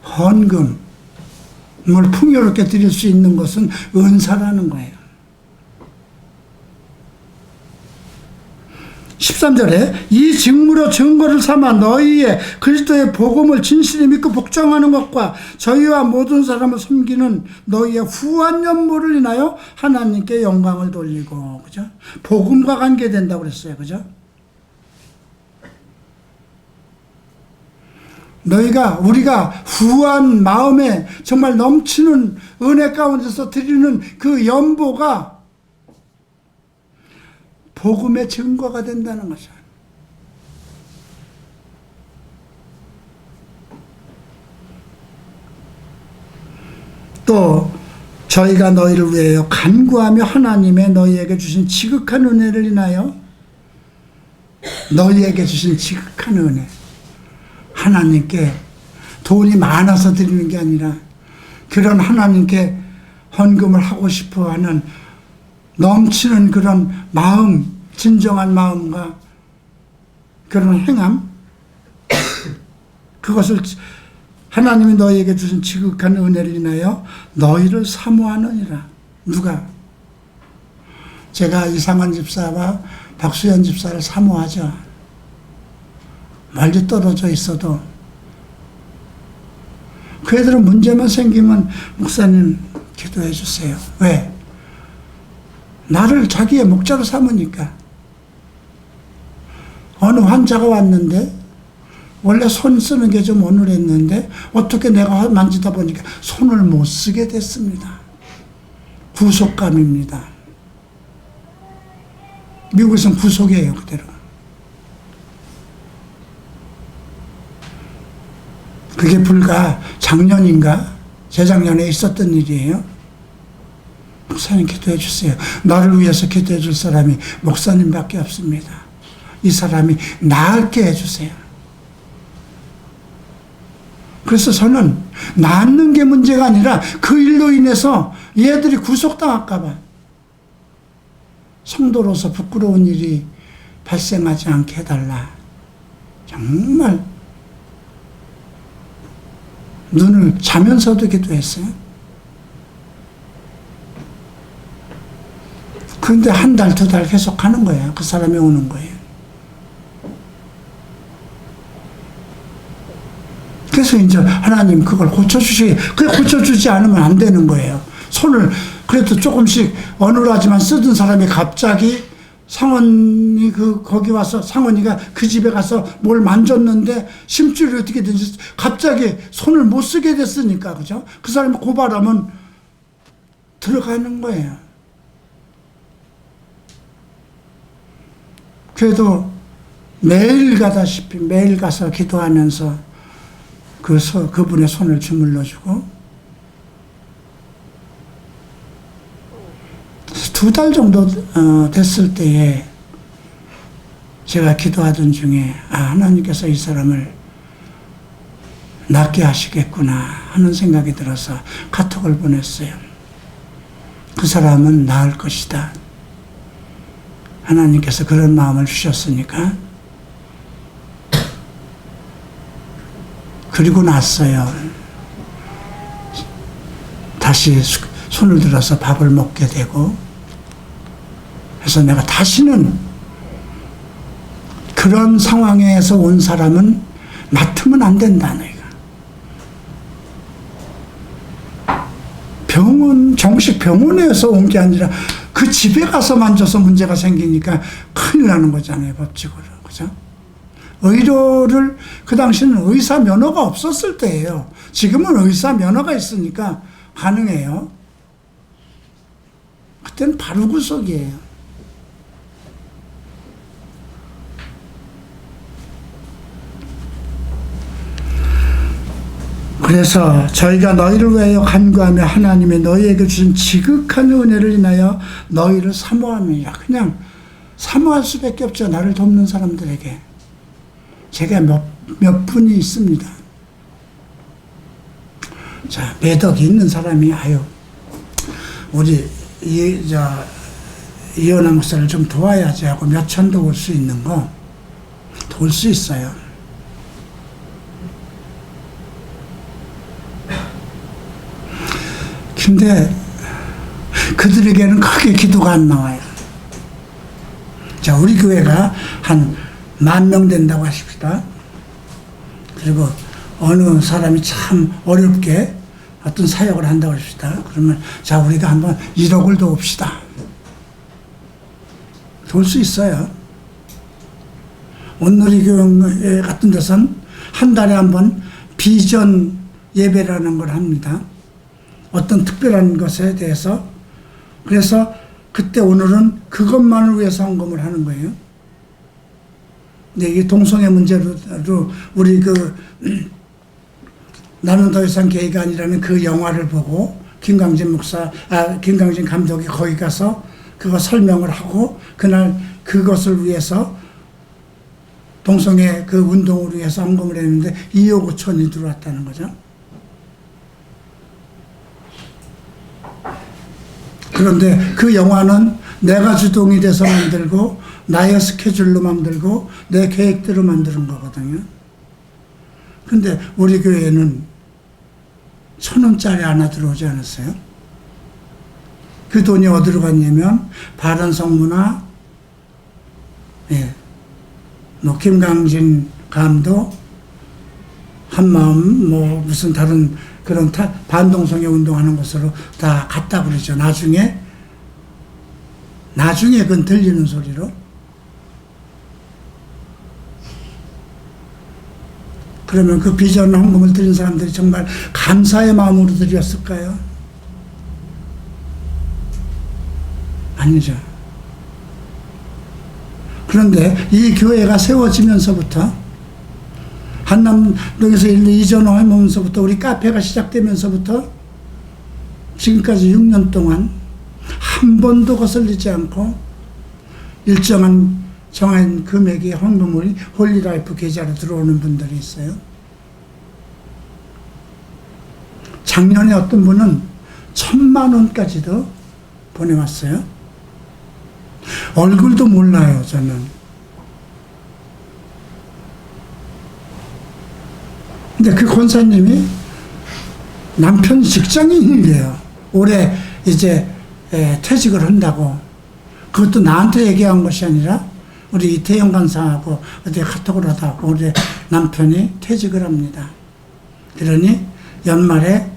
헌금을 풍요롭게 드릴 수 있는 것은 은사라는 거예요. 13절에 이 직무로 증거를 삼아 너희의 그리스도의 복음을 진실히 믿고 복종하는 것과 저희와 모든 사람을 섬기는 너희의 후한 연보를 인하여 하나님께 영광을 돌리고, 그죠? 복음과 관계된다고 그랬어요. 그죠? 우리가 후한 마음에 정말 넘치는 은혜 가운데서 드리는 그 연보가 복음의 증거가 된다는 거죠. 또 저희가 너희를 위하여 간구하며 하나님의 너희에게 주신 지극한 은혜를 인하여 너희에게 주신 지극한 은혜, 하나님께 돈이 많아서 드리는 게 아니라 그런 하나님께 헌금을 하고 싶어하는 넘치는 그런 마음, 진정한 마음과 그런 행함, 그것을 하나님이 너희에게 주신 지극한 은혜를 인하여 너희를 사모하느니라. 누가? 제가 이상한 집사와 박수현 집사를 사모하죠. 멀리 떨어져 있어도 그 애들은 문제만 생기면 목사님 기도해 주세요. 왜? 나를 자기의 목자로 삼으니까. 어느 환자가 왔는데 원래 손 쓰는 게 좀 어눌했는데 어떻게 내가 만지다 보니까 손을 못 쓰게 됐습니다. 구속감입니다. 미국에서는 구속이에요, 그대로. 그게 불과 작년인가 재작년에 있었던 일이에요. 목사님 기도해 주세요. 나를 위해서 기도해 줄 사람이 목사님밖에 없습니다. 이 사람이 나을게 해주세요. 그래서 저는 낫는 게 문제가 아니라 그 일로 인해서 얘들이 구속당할까 봐 성도로서 부끄러운 일이 발생하지 않게 해달라. 정말 눈을 자면서도 기도했어요. 그런데 한 달, 두 달 계속 하는 거예요. 그 사람이 오는 거예요. 그래서 이제 하나님 그걸 고쳐주시, 그게 고쳐주지 않으면 안 되는 거예요. 손을 그래도 조금씩 어눌하지만 쓰던 사람이 갑자기 상원이 거기 와서 상원이가 그 집에 가서 뭘 만졌는데 심줄이 어떻게 된지 갑자기 손을 못 쓰게 됐으니까, 그죠? 그 사람이 고발하면 들어가는 거예요. 그래도 매일 가다시피 매일 가서 기도하면서 그분의 손을 주물러주고 2달 정도 됐을 때에 제가 기도하던 중에 하나님께서 이 사람을 낫게 하시겠구나 하는 생각이 들어서 카톡을 보냈어요. 그 사람은 나을 것이다. 하나님께서 그런 마음을 주셨으니까. 그리고 났어요. 다시 손을 들어서 밥을 먹게 되고, 그래서 내가 다시는 그런 상황에서 온 사람은 맡으면 안 된다, 내가. 정식 병원에서 온 게 아니라 그 집에 가서 만져서 문제가 생기니까 큰일 나는 거잖아요, 법적으로. 그죠? 의료를, 그 당시는 의사 면허가 없었을 때예요. 지금은 의사 면허가 있으니까 가능해요. 그때는 바로 구속이에요. 그래서 저희가 너희를 위하여 간구하며 하나님의 너희에게 주신 지극한 은혜를 인하여 너희를 사모함이라. 그냥 사모할 수밖에 없죠. 나를 돕는 사람들에게. 제가 몇 분이 있습니다. 자, 매덕이 있는 사람이, 우리 이현아 목사를 좀 도와야지 하고 몇 천 도울 수 있는 거 도울 수 있어요. 근데 그들에게는 크게 기도가 안 나와요. 자, 우리 교회가 한 10,000명 된다고 하십시다. 그리고 어느 사람이 참 어렵게 어떤 사역을 한다고 하십시다. 그러면 자, 우리가 한번 1억을 도웁시다. 도울 수 있어요. 온누리 교회 같은 데선 한 달에 한 번 비전 예배라는 걸 합니다. 어떤 특별한 것에 대해서. 그래서 그때 오늘은 그것만을 위해서 헌금을 하는 거예요. 근데 이게 동성애 문제로 우리 나는 더 이상 게이가 아니라는 그 영화를 보고 김강진 감독이 거기 가서 그거 설명을 하고 그날 그것을 위해서 동성애 그 운동을 위해서 헌금을 했는데 2억 5천이 들어왔다는 거죠. 그런데 그 영화는 내가 주동이 돼서 만들고 나의 스케줄로 만들고 내 계획대로 만드는 거거든요. 근데 우리 교회에는 1,000원짜리 하나 들어오지 않았어요? 그 돈이 어디로 갔냐면 바른성문화, 김강진 감독, 한마음 무슨 다른 그런 반동성애 운동하는 곳으로 다 갔다 그러죠. 나중에 그건 들리는 소리로. 그러면 그 비전 헌금을 드린 사람들이 정말 감사의 마음으로 드렸을까요? 아니죠. 그런데 이 교회가 세워지면서부터 한남동에서 이전하면서부터 우리 카페가 시작되면서부터 지금까지 6년 동안 한 번도 거슬리지 않고 일정한 정한 금액의 헌금이 홀리라이프 계좌로 들어오는 분들이 있어요. 작년에 어떤 분은 1,000만 원까지도 보내왔어요. 얼굴도 몰라요, 저는. 근데 그 권사님이 남편 직장인이래요. 올해 이제 퇴직을 한다고. 그것도 나한테 얘기한 것이 아니라 우리 이태영 간사하고 어디 카톡을 하다 우리 남편이 퇴직을 합니다. 그러니 연말에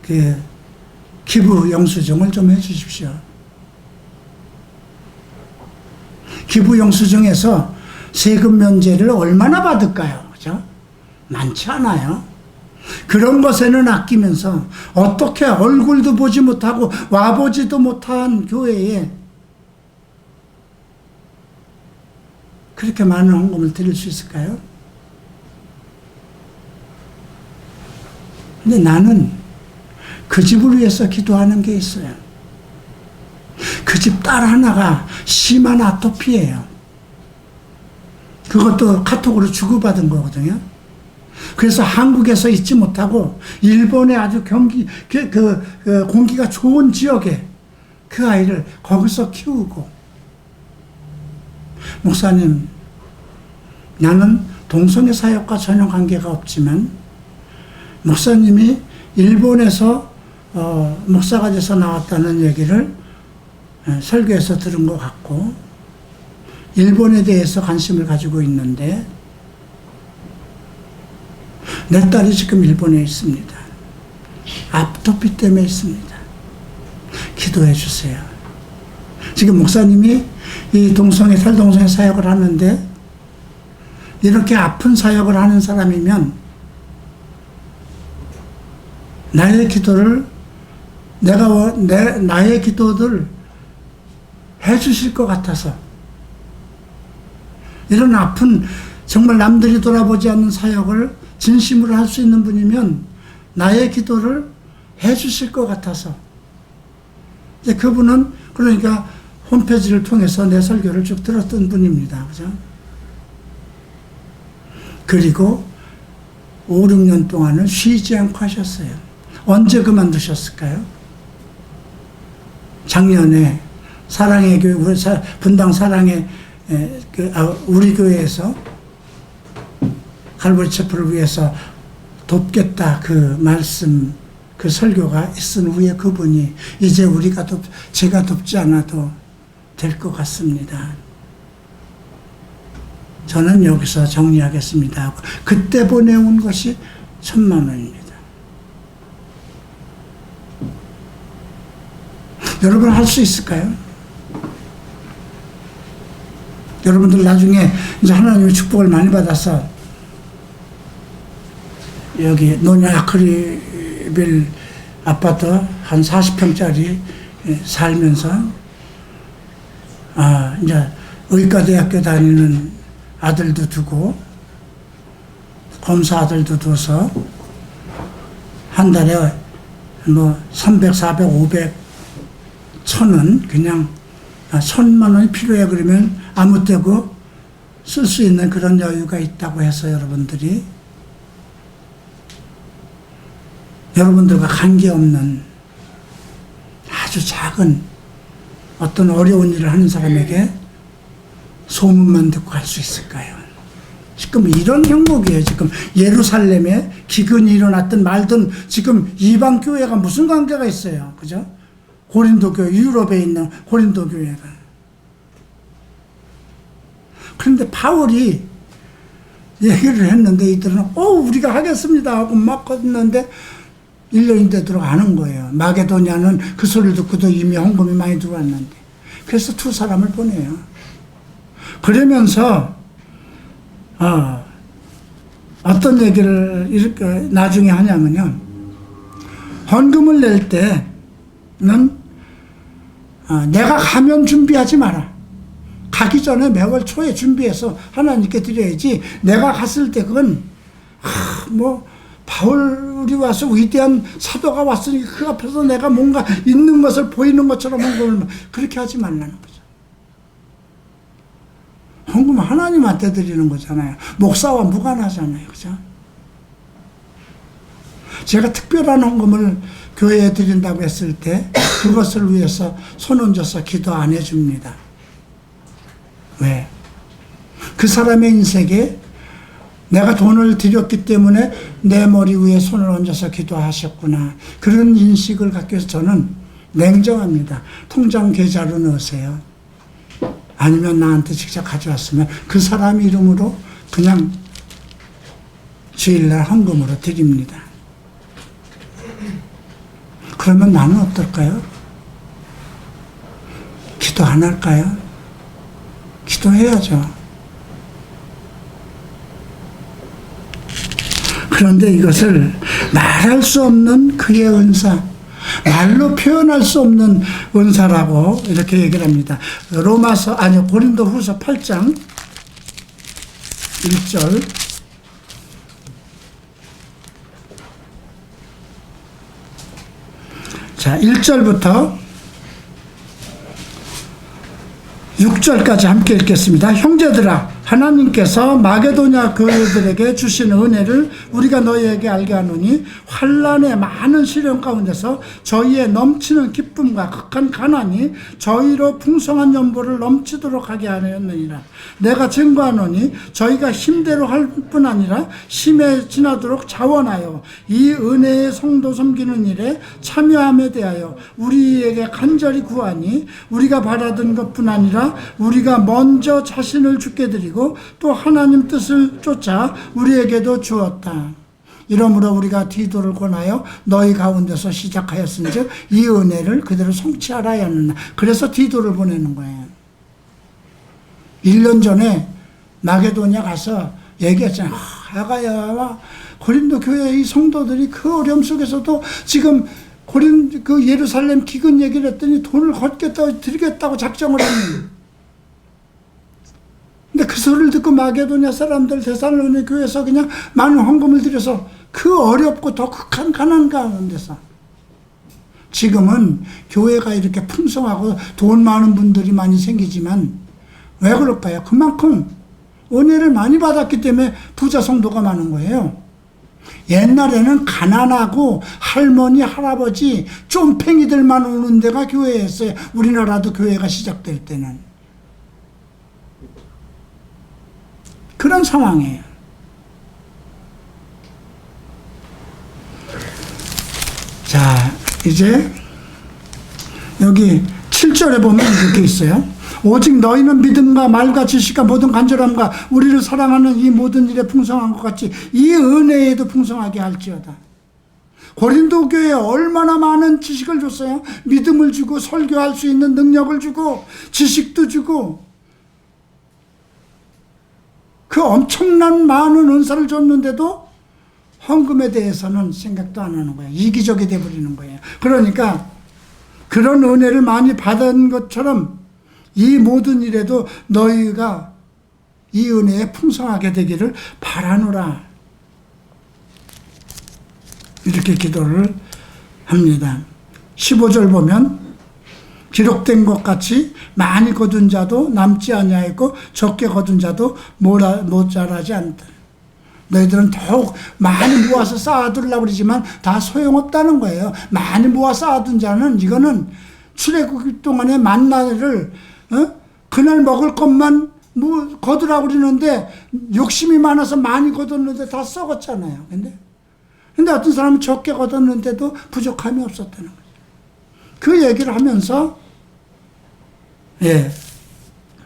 그 기부 영수증을 좀 해주십시오. 기부 영수증에서 세금 면제를 얼마나 받을까요? 그죠? 많지 않아요. 그런 것에는 아끼면서 어떻게 얼굴도 보지 못하고 와보지도 못한 교회에 그렇게 많은 헌금을 드릴 수 있을까요? 근데 나는 그 집을 위해서 기도하는 게 있어요. 그 집 딸 하나가 심한 아토피예요. 그것도 카톡으로 주고받은 거거든요. 그래서 한국에서 있지 못하고 일본의 아주 공기가 좋은 지역에 그 아이를 거기서 키우고, 목사님, 나는 동성애 사역과 전혀 관계가 없지만 목사님이 일본에서 목사가 돼서 나왔다는 얘기를 설교에서 들은 것 같고, 일본에 대해서 관심을 가지고 있는데, 내 딸이 지금 일본에 있습니다. 아토피 때문에 있습니다. 기도해 주세요. 지금 목사님이 이 탈동성애 사역을 하는데, 이렇게 아픈 사역을 하는 사람이면 나의 기도를 나의 기도를 해주실 것 같아서, 이런 아픈 정말 남들이 돌아보지 않는 사역을 진심으로 할 수 있는 분이면 나의 기도를 해주실 것 같아서, 이제 그분은 그러니까 홈페이지를 통해서 내 설교를 쭉 들었던 분입니다. 그죠? 그리고 5, 6년 동안은 쉬지 않고 하셨어요. 언제 그만두셨을까요? 작년에 사랑의 교회, 분당 사랑의 우리 교회에서 갈보리 체프를 위해서 돕겠다 그 말씀, 그 설교가 있은 후에 그분이 이제 제가 돕지 않아도 될 것 같습니다. 저는 여기서 정리하겠습니다 하고 그때 보내온 것이 1,000만 원입니다. 여러분 할 수 있을까요? 여러분들 나중에 이제 하나님의 축복을 많이 받아서 여기 노냐 아크리빌 아파트 한 40평짜리 살면서 이제 의과대학교 다니는 아들도 두고 검사 아들도 둬서 한 달에 뭐 300, 400, 500, 1,000원 그냥 1,000만 원이 필요해 그러면 아무 때고 쓸 수 있는 그런 여유가 있다고 해서 여러분들과 관계없는 아주 작은 어떤 어려운 일을 하는 사람에게 소문만 듣고 할 수 있을까요? 지금 이런 형국이에요. 지금 예루살렘에 기근이 일어났든 말든 지금 이방 교회가 무슨 관계가 있어요. 그죠? 고린도 교회, 유럽에 있는 고린도 교회가. 그런데 바울이 얘기를 했는데 이들은 우리가 하겠습니다 하고 막 했는데 1년이 되도록 안 한 거예요. 마게도냐는 그 소리를 듣고도 이미 헌금이 많이 들어왔는데. 그래서 2 사람을 보내요. 그러면서 어떤 얘기를 이렇게 나중에 하냐면요. 헌금을 낼 때는 내가 가면 준비하지 마라. 가기 전에 매월 초에 준비해서 하나님께 드려야지. 내가 갔을 때 그건 바울이 와서 위대한 사도가 왔으니 그 앞에서 내가 뭔가 있는 것을 보이는 것처럼 헌금을 그렇게 하지 말라는 거죠. 헌금은 하나님한테 드리는 거잖아요. 목사와 무관하잖아요. 그죠? 제가 특별한 헌금을 교회에 드린다고 했을 때 그것을 위해서 손 얹어서 기도 안 해줍니다. 왜? 그 사람의 인생에 내가 돈을 드렸기 때문에 내 머리 위에 손을 얹어서 기도하셨구나. 그런 인식을 갖기 위해서 저는 냉정합니다. 통장 계좌로 넣으세요. 아니면 나한테 직접 가져왔으면 그 사람 이름으로 그냥 주일날 헌금으로 드립니다. 그러면 나는 어떨까요? 기도 안 할까요? 기도해야죠. 그런데 이것을 말할 수 없는 그의 은사, 말로 표현할 수 없는 은사라고 이렇게 얘기를 합니다. 고린도후서 8장 1절. 자, 1절부터 6절까지 함께 읽겠습니다. 형제들아, 하나님께서 마게도냐 교회들에게 주신 은혜를 우리가 너희에게 알게 하노니 환난의 많은 시련 가운데서 저희의 넘치는 기쁨과 극한 가난이 저희로 풍성한 연보를 넘치도록 하게 하였느니라. 내가 증거하노니 저희가 힘대로 할 뿐 아니라 힘에 지나도록 자원하여 이 은혜의 성도 섬기는 일에 참여함에 대하여 우리에게 간절히 구하니 우리가 바라던 것뿐 아니라 우리가 먼저 자신을 주께 드리고 또 하나님 뜻을 쫓아 우리에게도 주었다. 이러므로 우리가 디도를 권하여 너희 가운데서 시작하였은즉 이 은혜를 그대로 성취하라 하였느냐. 그래서 디도를 보내는 거예요. 1년 전에 마게도냐 가서 얘기했잖아요. 아가야, 고린도 교회 이 성도들이 그 어려움 속에서도 지금 그 예루살렘 기근 얘기를 했더니 돈을 걷겠다고 드리겠다고 작정을 했는데, 근데 그 소리를 듣고 마게도냐 사람들 데살로니가 교회에서 그냥 많은 헌금을 들여서 그 어렵고 더 극한 가난 가운데서 지금은 교회가 이렇게 풍성하고 돈 많은 분들이 많이 생기지만 왜 그럴까요? 그만큼 은혜를 많이 받았기 때문에 부자 성도가 많은 거예요. 옛날에는 가난하고 할머니, 할아버지, 쫌팽이들만 오는 데가 교회였어요. 우리나라도 교회가 시작될 때는. 그런 상황이에요. 자, 이제 여기 7절에 보면 이렇게 있어요. 오직 너희는 믿음과 말과 지식과 모든 간절함과 우리를 사랑하는 이 모든 일에 풍성한 것 같이 이 은혜에도 풍성하게 할지어다. 고린도 교회에 얼마나 많은 지식을 줬어요. 믿음을 주고 설교할 수 있는 능력을 주고 지식도 주고 그 엄청난 많은 은사를 줬는데도 헌금에 대해서는 생각도 안 하는 거예요. 이기적이 돼버리는 거예요. 그러니까 그런 은혜를 많이 받은 것처럼 이 모든 일에도 너희가 이 은혜에 풍성하게 되기를 바라노라. 이렇게 기도를 합니다. 15절 보면 기록된 것 같이 많이 거둔 자도 남지 아니하였고 적게 거둔 자도 모자라지 않다. 너희들은 더욱 많이 모아서 쌓아두려고 그러지만 다 소용없다는 거예요. 많이 모아 쌓아둔 자는 이거는 출애굽 동안에 만나를 그날 먹을 것만 거두라고 그러는데 욕심이 많아서 많이 거뒀는데 다 썩었잖아요. 근데 어떤 사람은 적게 거뒀는데도 부족함이 없었다는 거죠. 그 얘기를 하면서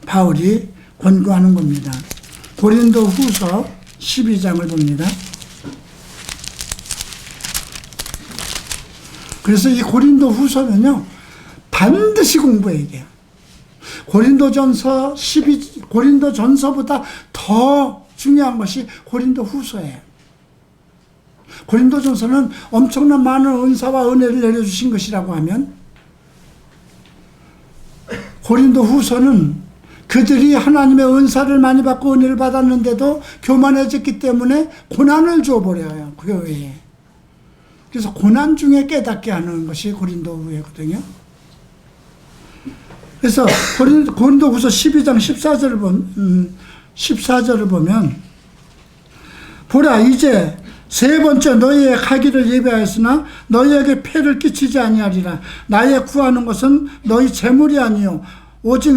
바울이 권고하는 겁니다. 고린도 후서 12장을 봅니다. 그래서 이 고린도 후서는요, 반드시 공부해야 돼요. 고린도 전서보다 더 중요한 것이 고린도 후서예요. 고린도 전서는 엄청난 많은 은사와 은혜를 내려주신 것이라고 하면, 고린도 후서는 그들이 하나님의 은사를 많이 받고 은혜를 받았는데도 교만해졌기 때문에 고난을 줘버려요, 그 교회에. 그래서 고난 중에 깨닫게 하는 것이 고린도 후서거든요. 그래서 고린도 후서 12장 14절을 보면 보라, 이제 세 번째 너희의 가기를 예배하였으나 너희에게 폐를 끼치지 아니하리라. 나의 구하는 것은 너희 재물이 아니요 오직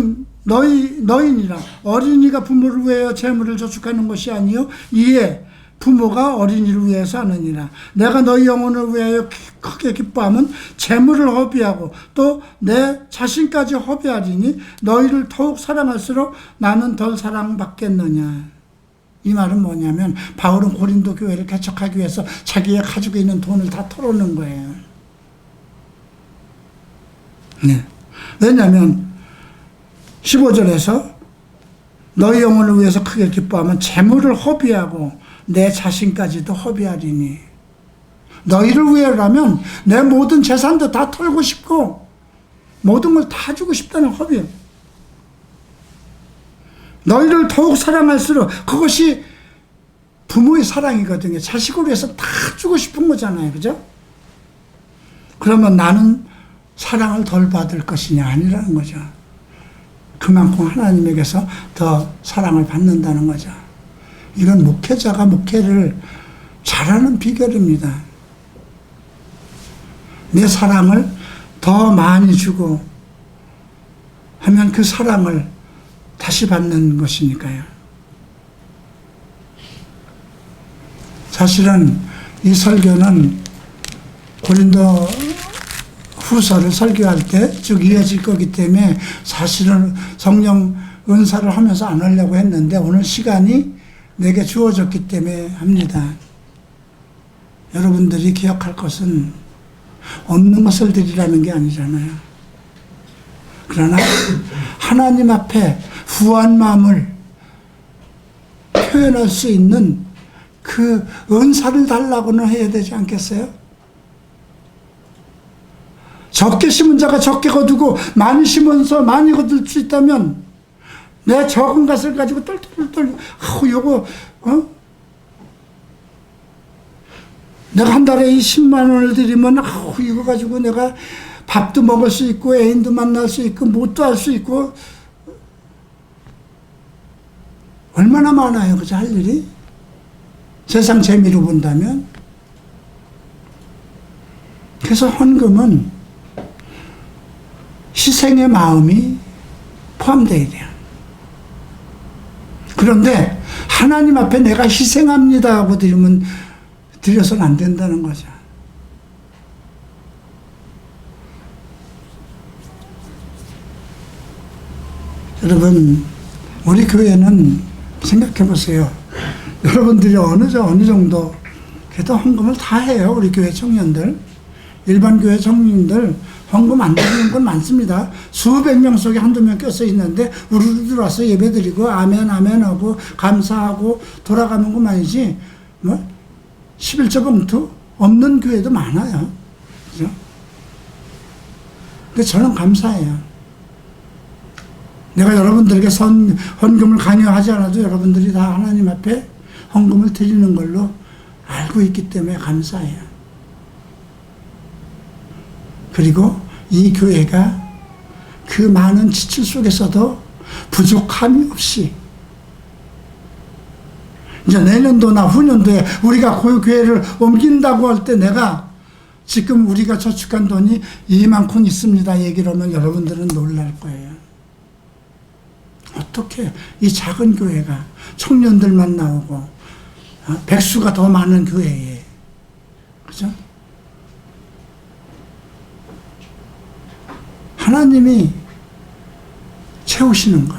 너희니라. 어린이가 부모를 위하여 재물을 저축하는 것이 아니요 이에 부모가 어린이를 위해서 하느니라. 내가 너희 영혼을 위하여 크게 기뻐함은 재물을 허비하고 또 내 자신까지 허비하리니 너희를 더욱 사랑할수록 나는 덜 사랑받겠느냐. 이 말은 뭐냐면 바울은 고린도 교회를 개척하기 위해서 자기가 가지고 있는 돈을 다 털어놓은 거예요. 왜냐하면 15절에서 너희 영혼을 위해서 크게 기뻐하면 재물을 허비하고 내 자신까지도 허비하리니. 너희를 위해라면 내 모든 재산도 다 털고 싶고 모든 걸 다 주고 싶다는 허비예요. 너희를 더욱 사랑할수록, 그것이 부모의 사랑이거든요. 자식을 위해서 다 주고 싶은 거잖아요. 그죠? 그러면 나는 사랑을 덜 받을 것이냐? 아니라는 거죠. 그만큼 하나님에게서 더 사랑을 받는다는 거죠. 이건 목회자가 목회를 잘하는 비결입니다. 내 사랑을 더 많이 주고 하면 그 사랑을 다시 받는 것이니까요. 사실은 이 설교는 고린도 후서를 설교할 때 쭉 이어질 거기 때문에 사실은 성령 은사를 하면서 안 하려고 했는데 오늘 시간이 내게 주어졌기 때문에 합니다. 여러분들이 기억할 것은 없는 것을 드리라는 게 아니잖아요. 그러나 하나님 앞에 후한 마음을 표현할 수 있는 그 은사를 달라고는 해야 되지 않겠어요? 적게 심은 자가 적게 거두고 많이 심어서 많이 거둘 수 있다면 내 적은 것을 가지고 똘똘똘 요거 내가 한 달에 이 10만 원을 드리면 이거 가지고 내가 밥도 먹을 수 있고 애인도 만날 수 있고 뭣도 할 수 있고 얼마나 많아요. 그죠? 할 일이 세상 재미로 본다면. 그래서 헌금은 희생의 마음이 포함되어야 돼요. 그런데 하나님 앞에 내가 희생합니다 하고 드려서는 안 된다는 거죠. 여러분, 우리 교회는 생각해 보세요. 여러분들이 어느 정도 그래도 헌금을 다 해요. 우리 교회 청년들. 일반 교회 청년들 헌금 안 드리는 건 많습니다. 수백 명 속에 한두 명 껴서 있는데 우르르 들어와서 예배 드리고 아멘 아멘 하고 감사하고 돌아가는 것만이지 11조 봉투 없는 교회도 많아요. 그죠? 근데 저는 감사해요. 내가 여러분들에게 헌금을 강요하지 않아도 여러분들이 다 하나님 앞에 헌금을 드리는 걸로 알고 있기 때문에 감사해요. 그리고 이 교회가 그 많은 지출 속에서도 부족함이 없이 이제 내년도나 후년도에 우리가 그 교회를 옮긴다고 할 때 내가 지금 우리가 저축한 돈이 이만큼 있습니다 얘기를 하면 여러분들은 놀랄 거예요. 어떻게 이 작은 교회가 청년들만 나오고 백수가 더 많은 교회에, 그죠? 하나님이 채우시는 것.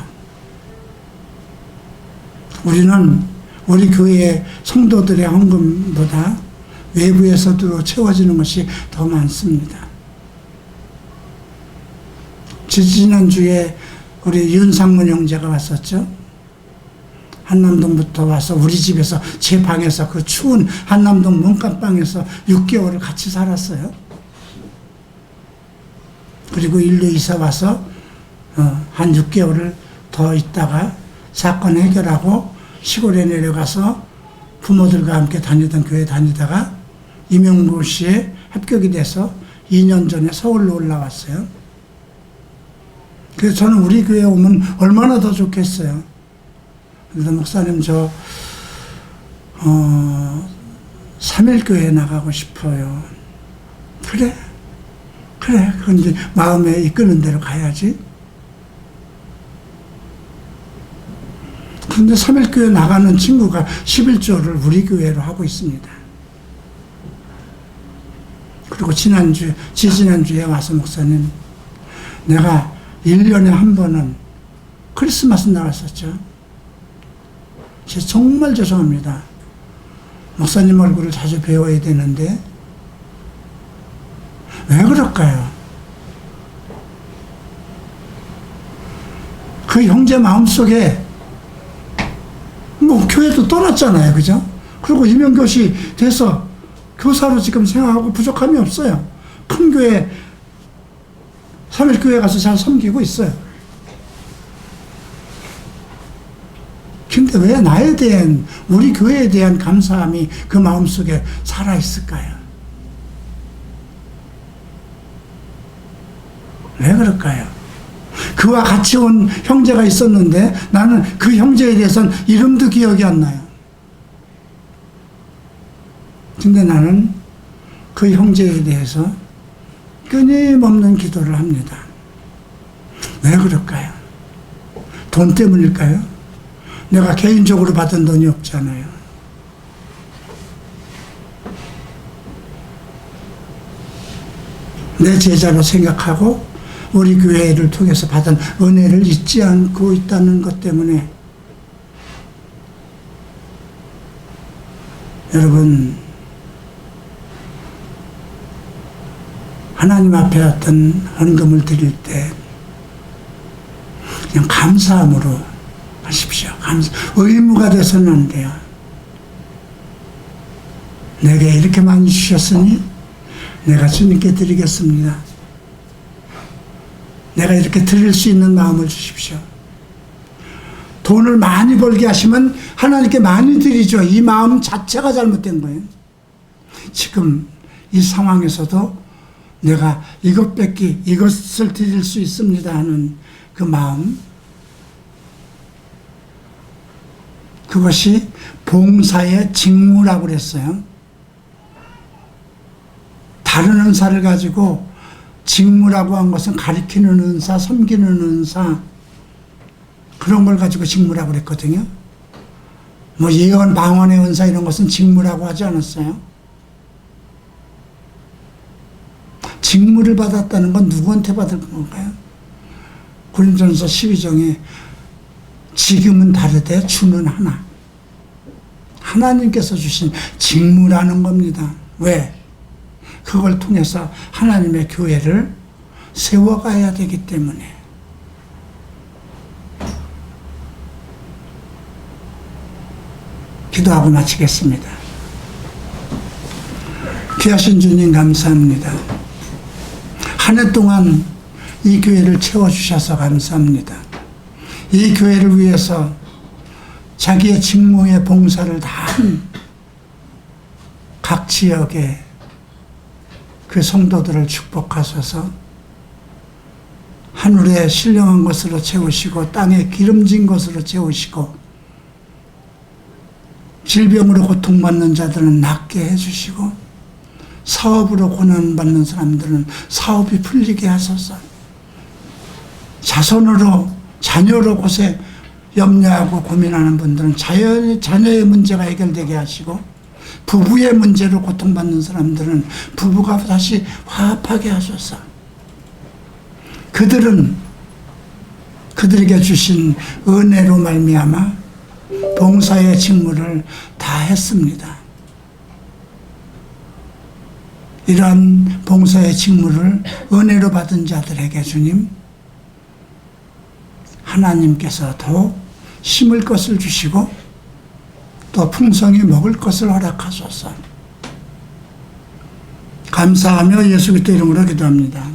우리는 우리 교회의 성도들의 헌금보다 외부에서도 채워지는 것이 더 많습니다. 지지난주에 우리 윤상문 형제가 왔었죠. 한남동부터 와서 우리 집에서 제 방에서 그 추운 한남동 문간방에서 6개월을 같이 살았어요. 그리고 일로 이사 와서 한 6개월을 더 있다가 사건 해결하고 시골에 내려가서 부모들과 함께 다니던 교회 다니다가 임용고시에 합격이 돼서 2년 전에 서울로 올라왔어요. 그래서 저는 우리 교회에 오면 얼마나 더 좋겠어요. 그래서 목사님 3일교회 나가고 싶어요. 그래. 그건 이제 마음에 이끄는 대로 가야지. 그런데 3일교회 나가는 친구가 11조를 우리 교회로 하고 있습니다. 그리고 지지난주에 와서 목사님, 내가 1년에 한 번은 크리스마스 나갔었죠. 정말 죄송합니다. 목사님 얼굴을 자주 배워야 되는데 왜 그럴까요? 그 형제 마음속에 교회도 떠났잖아요. 그죠? 그리고 임용교시 돼서 교사로 지금 생활하고 부족함이 없어요. 큰 교회 3일교회 가서 잘 섬기고 있어요. 근데 왜 나에 대한, 우리 교회에 대한 감사함이 그 마음속에 살아있을까요? 왜 그럴까요? 그 그와 같이 온 형제가 있었는데 나는 그 형제에 대해서는 이름도 기억이 안 나요. 근데 나는 그 형제에 대해서 끊임없는 기도를 합니다. 왜 그럴까요? 돈 때문일까요? 내가 개인적으로 받은 돈이 없잖아요. 내 제자로 생각하고 우리 교회를 통해서 받은 은혜를 잊지 않고 있다는 것 때문에 여러분, 하나님 앞에 어떤 헌금을 드릴 때 그냥 감사함으로 하십시오. 의무가 돼서는 안 돼요. 내게 이렇게 많이 주셨으니 내가 주님께 드리겠습니다. 내가 이렇게 드릴 수 있는 마음을 주십시오. 돈을 많이 벌게 하시면 하나님께 많이 드리죠. 이 마음 자체가 잘못된 거예요. 지금 이 상황에서도 내가 이것을 드릴 수 있습니다 하는 그 마음, 그것이 봉사의 직무라고 그랬어요. 다른 은사를 가지고 직무라고 한 것은 가리키는 은사, 섬기는 은사, 그런 걸 가지고 직무라고 그랬거든요. 뭐 예언, 방언의 은사 이런 것은 직무라고 하지 않았어요. 직무를 받았다는 건 누구한테 받을 건가요? 고린도전서 12장에 지금은 다르되 주는 하나. 하나님께서 주신 직무라는 겁니다. 왜? 그걸 통해서 하나님의 교회를 세워가야 되기 때문에. 기도하고 마치겠습니다. 귀하신 주님 감사합니다. 한 해 동안 이 교회를 채워주셔서 감사합니다. 이 교회를 위해서 자기의 직무의 봉사를 다한 각 지역의 그 성도들을 축복하소서. 하늘에 신령한 것으로 채우시고 땅에 기름진 것으로 채우시고 질병으로 고통받는 자들은 낫게 해주시고 사업으로 고난받는 사람들은 사업이 풀리게 하소서. 자녀로 곳에 염려하고 고민하는 분들은 자녀의 문제가 해결되게 하시고, 부부의 문제로 고통받는 사람들은 부부가 다시 화합하게 하소서. 그들에게 주신 은혜로 말미암아 봉사의 직무를 다 했습니다. 이러한 봉사의 직무를 은혜로 받은 자들에게 주님, 하나님께서 더 심을 것을 주시고 또 풍성히 먹을 것을 허락하소서. 감사하며 예수 그리스도 이름으로 기도합니다.